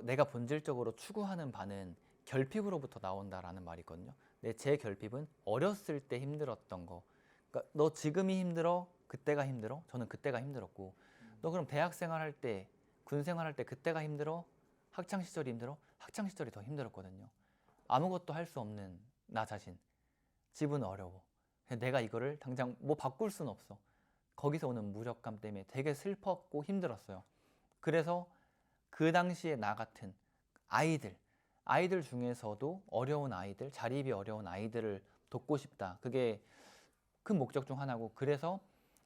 내가 본질적으로 추구하는 바는 결핍으로부터 나온다라는 말이 있거든요. 제 결핍은 어렸을 때 힘들었던 거. 그러니까 너 지금이 힘들어? 그때가 힘들어? 저는 그때가 힘들었고, 너 그럼 대학 생활할 때, 군 생활할 때 그때가 힘들어? 학창 시절이 힘들어? 학창 시절이 더 힘들었거든요. 아무것도 할 수 없는 나 자신. 집은 어려워. 내가 이거를 당장 뭐 바꿀 수는 없어. 거기서 오는 무력감 때문에 되게 슬펐고 힘들었어요. 그래서 그 당시에 나 같은 아이들 중에서도 어려운 아이들, 자립이 어려운 아이들을 돕고 싶다. 그게 큰 목적 중 하나고, 그래서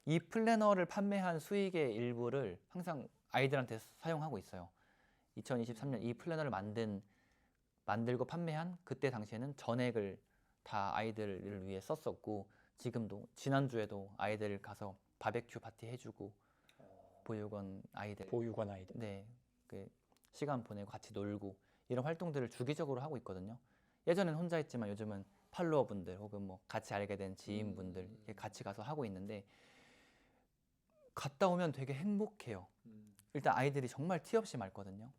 이 플래너를 판매한 수익의 일부를 항상 아이들한테 사용하고 있어요. 2023년 이 플래너를 만들고 판매한 그때 당시에는 전액을 다 아이들을 위해 썼었고, 지금도 지난주에도 아이들 가서 바베큐 파티 해주고 보육원 아이들 네, 시간 보내고 같이 놀고 이런 활동들을 주기적으로 하고 있거든요. 예전엔 혼자 했지만 요즘은 팔로워분들 혹은 뭐 같이 알게 된 지인분들 이렇게 같이 가서 하고 있는데, 갔다 오면 되게 행복해요. 일단 아이들이 정말 티 없이 맑거든요.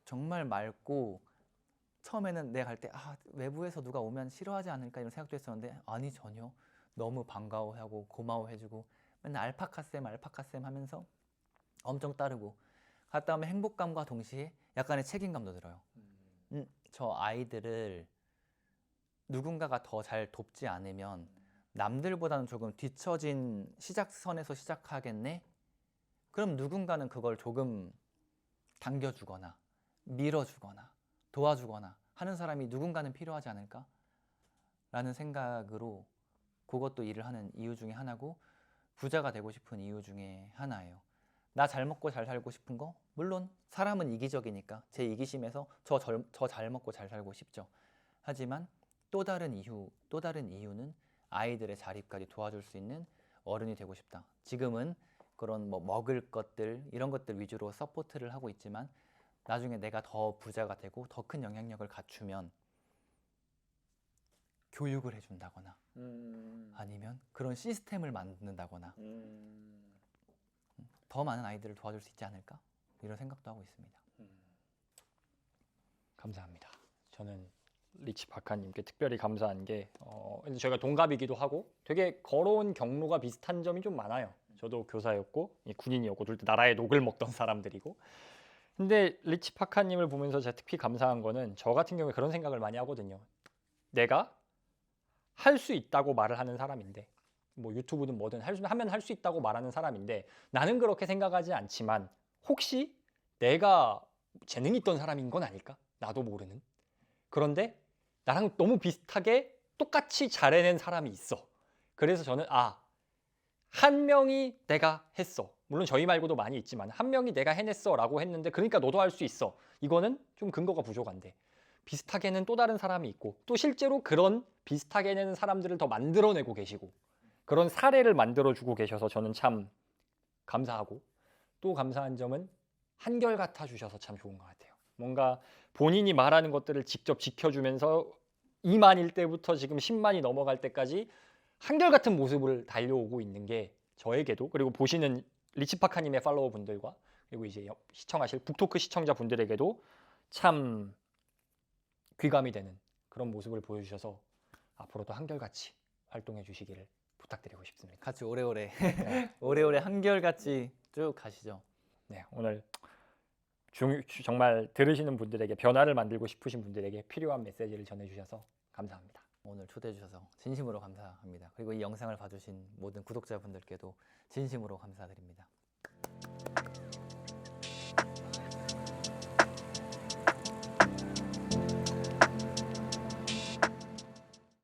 정말 맑고, 처음에는 내가 갈 때 외부에서 누가 오면 싫어하지 않을까 이런 생각도 했었는데 아니 전혀, 너무 반가워하고 고마워해주고 맨날 알파카쌤 하면서 엄청 따르고, 갔다 오면 행복감과 동시에 약간의 책임감도 들어요. 저 아이들을 누군가가 더 잘 돕지 않으면 남들보다는 조금 뒤처진 시작선에서 시작하겠네? 그럼 누군가는 그걸 조금 당겨주거나 밀어주거나 도와주거나 하는 사람이 누군가는 필요하지 않을까? 라는 생각으로 그것도 일을 하는 이유 중에 하나고 부자가 되고 싶은 이유 중에 하나예요. 나 잘 먹고 잘 살고 싶은 거? 물론 사람은 이기적이니까 제 이기심에서 저 잘 먹고 잘 살고 싶죠. 하지만 또 다른 이유는 아이들의 자립까지 도와줄 수 있는 어른이 되고 싶다. 지금은 그런 뭐 먹을 것들 이런 것들 위주로 서포트를 하고 있지만 나중에 내가 더 부자가 되고 더 큰 영향력을 갖추면 교육을 해준다거나 아니면 그런 시스템을 만든다거나 더 많은 아이들을 도와줄 수 있지 않을까? 이런 생각도 하고 있습니다. 감사합니다. 저는 리치 박하님께 특별히 감사한 게 저희가 동갑이기도 하고 되게 걸어온 경로가 비슷한 점이 좀 많아요. 저도 교사였고 군인이었고 둘 다 나라의 녹을 먹던 사람들이고 근데 리치 박하님을 보면서 제가 특히 감사한 거는 저 같은 경우에 그런 생각을 많이 하거든요. 내가 할 수 있다고 말을 하는 사람인데 뭐 유튜브든 뭐든 하면 할 수 있다고 말하는 사람인데 나는 그렇게 생각하지 않지만 혹시 내가 재능이 있던 사람인 건 아닐까? 나도 모르는. 그런데 나랑 너무 비슷하게 똑같이 잘 해낸 사람이 있어. 그래서 저는 한 명이 내가 했어. 물론 저희 말고도 많이 있지만 한 명이 내가 해냈어 라고 했는데 그러니까 너도 할 수 있어. 이거는 좀 근거가 부족한데 비슷하게는 또 다른 사람이 있고 또 실제로 그런 비슷하게 해내는 사람들을 더 만들어내고 계시고 그런 사례를 만들어주고 계셔서 저는 참 감사하고 또 감사한 점은 한결같아 주셔서 참 좋은 것 같아요. 뭔가 본인이 말하는 것들을 직접 지켜주면서 2만일 때부터 지금 10만이 넘어갈 때까지 한결같은 모습을 달려오고 있는 게 저에게도 그리고 보시는 리치파카님의 팔로워 분들과 그리고 이제 시청하실 북토크 시청자 분들에게도 참 귀감이 되는 그런 모습을 보여주셔서 앞으로도 한결같이 활동해 주시기를 부탁드리고 싶습니다. 같이 오래오래 오래오래 한결같이 쭉 가시죠. 네, 오늘 정말 들으시는 분들에게 변화를 만들고 싶으신 분들에게 필요한 메시지를 전해주셔서 감사합니다. 오늘 초대해 주셔서 진심으로 감사합니다. 그리고 이 영상을 봐주신 모든 구독자분들께도 진심으로 감사드립니다.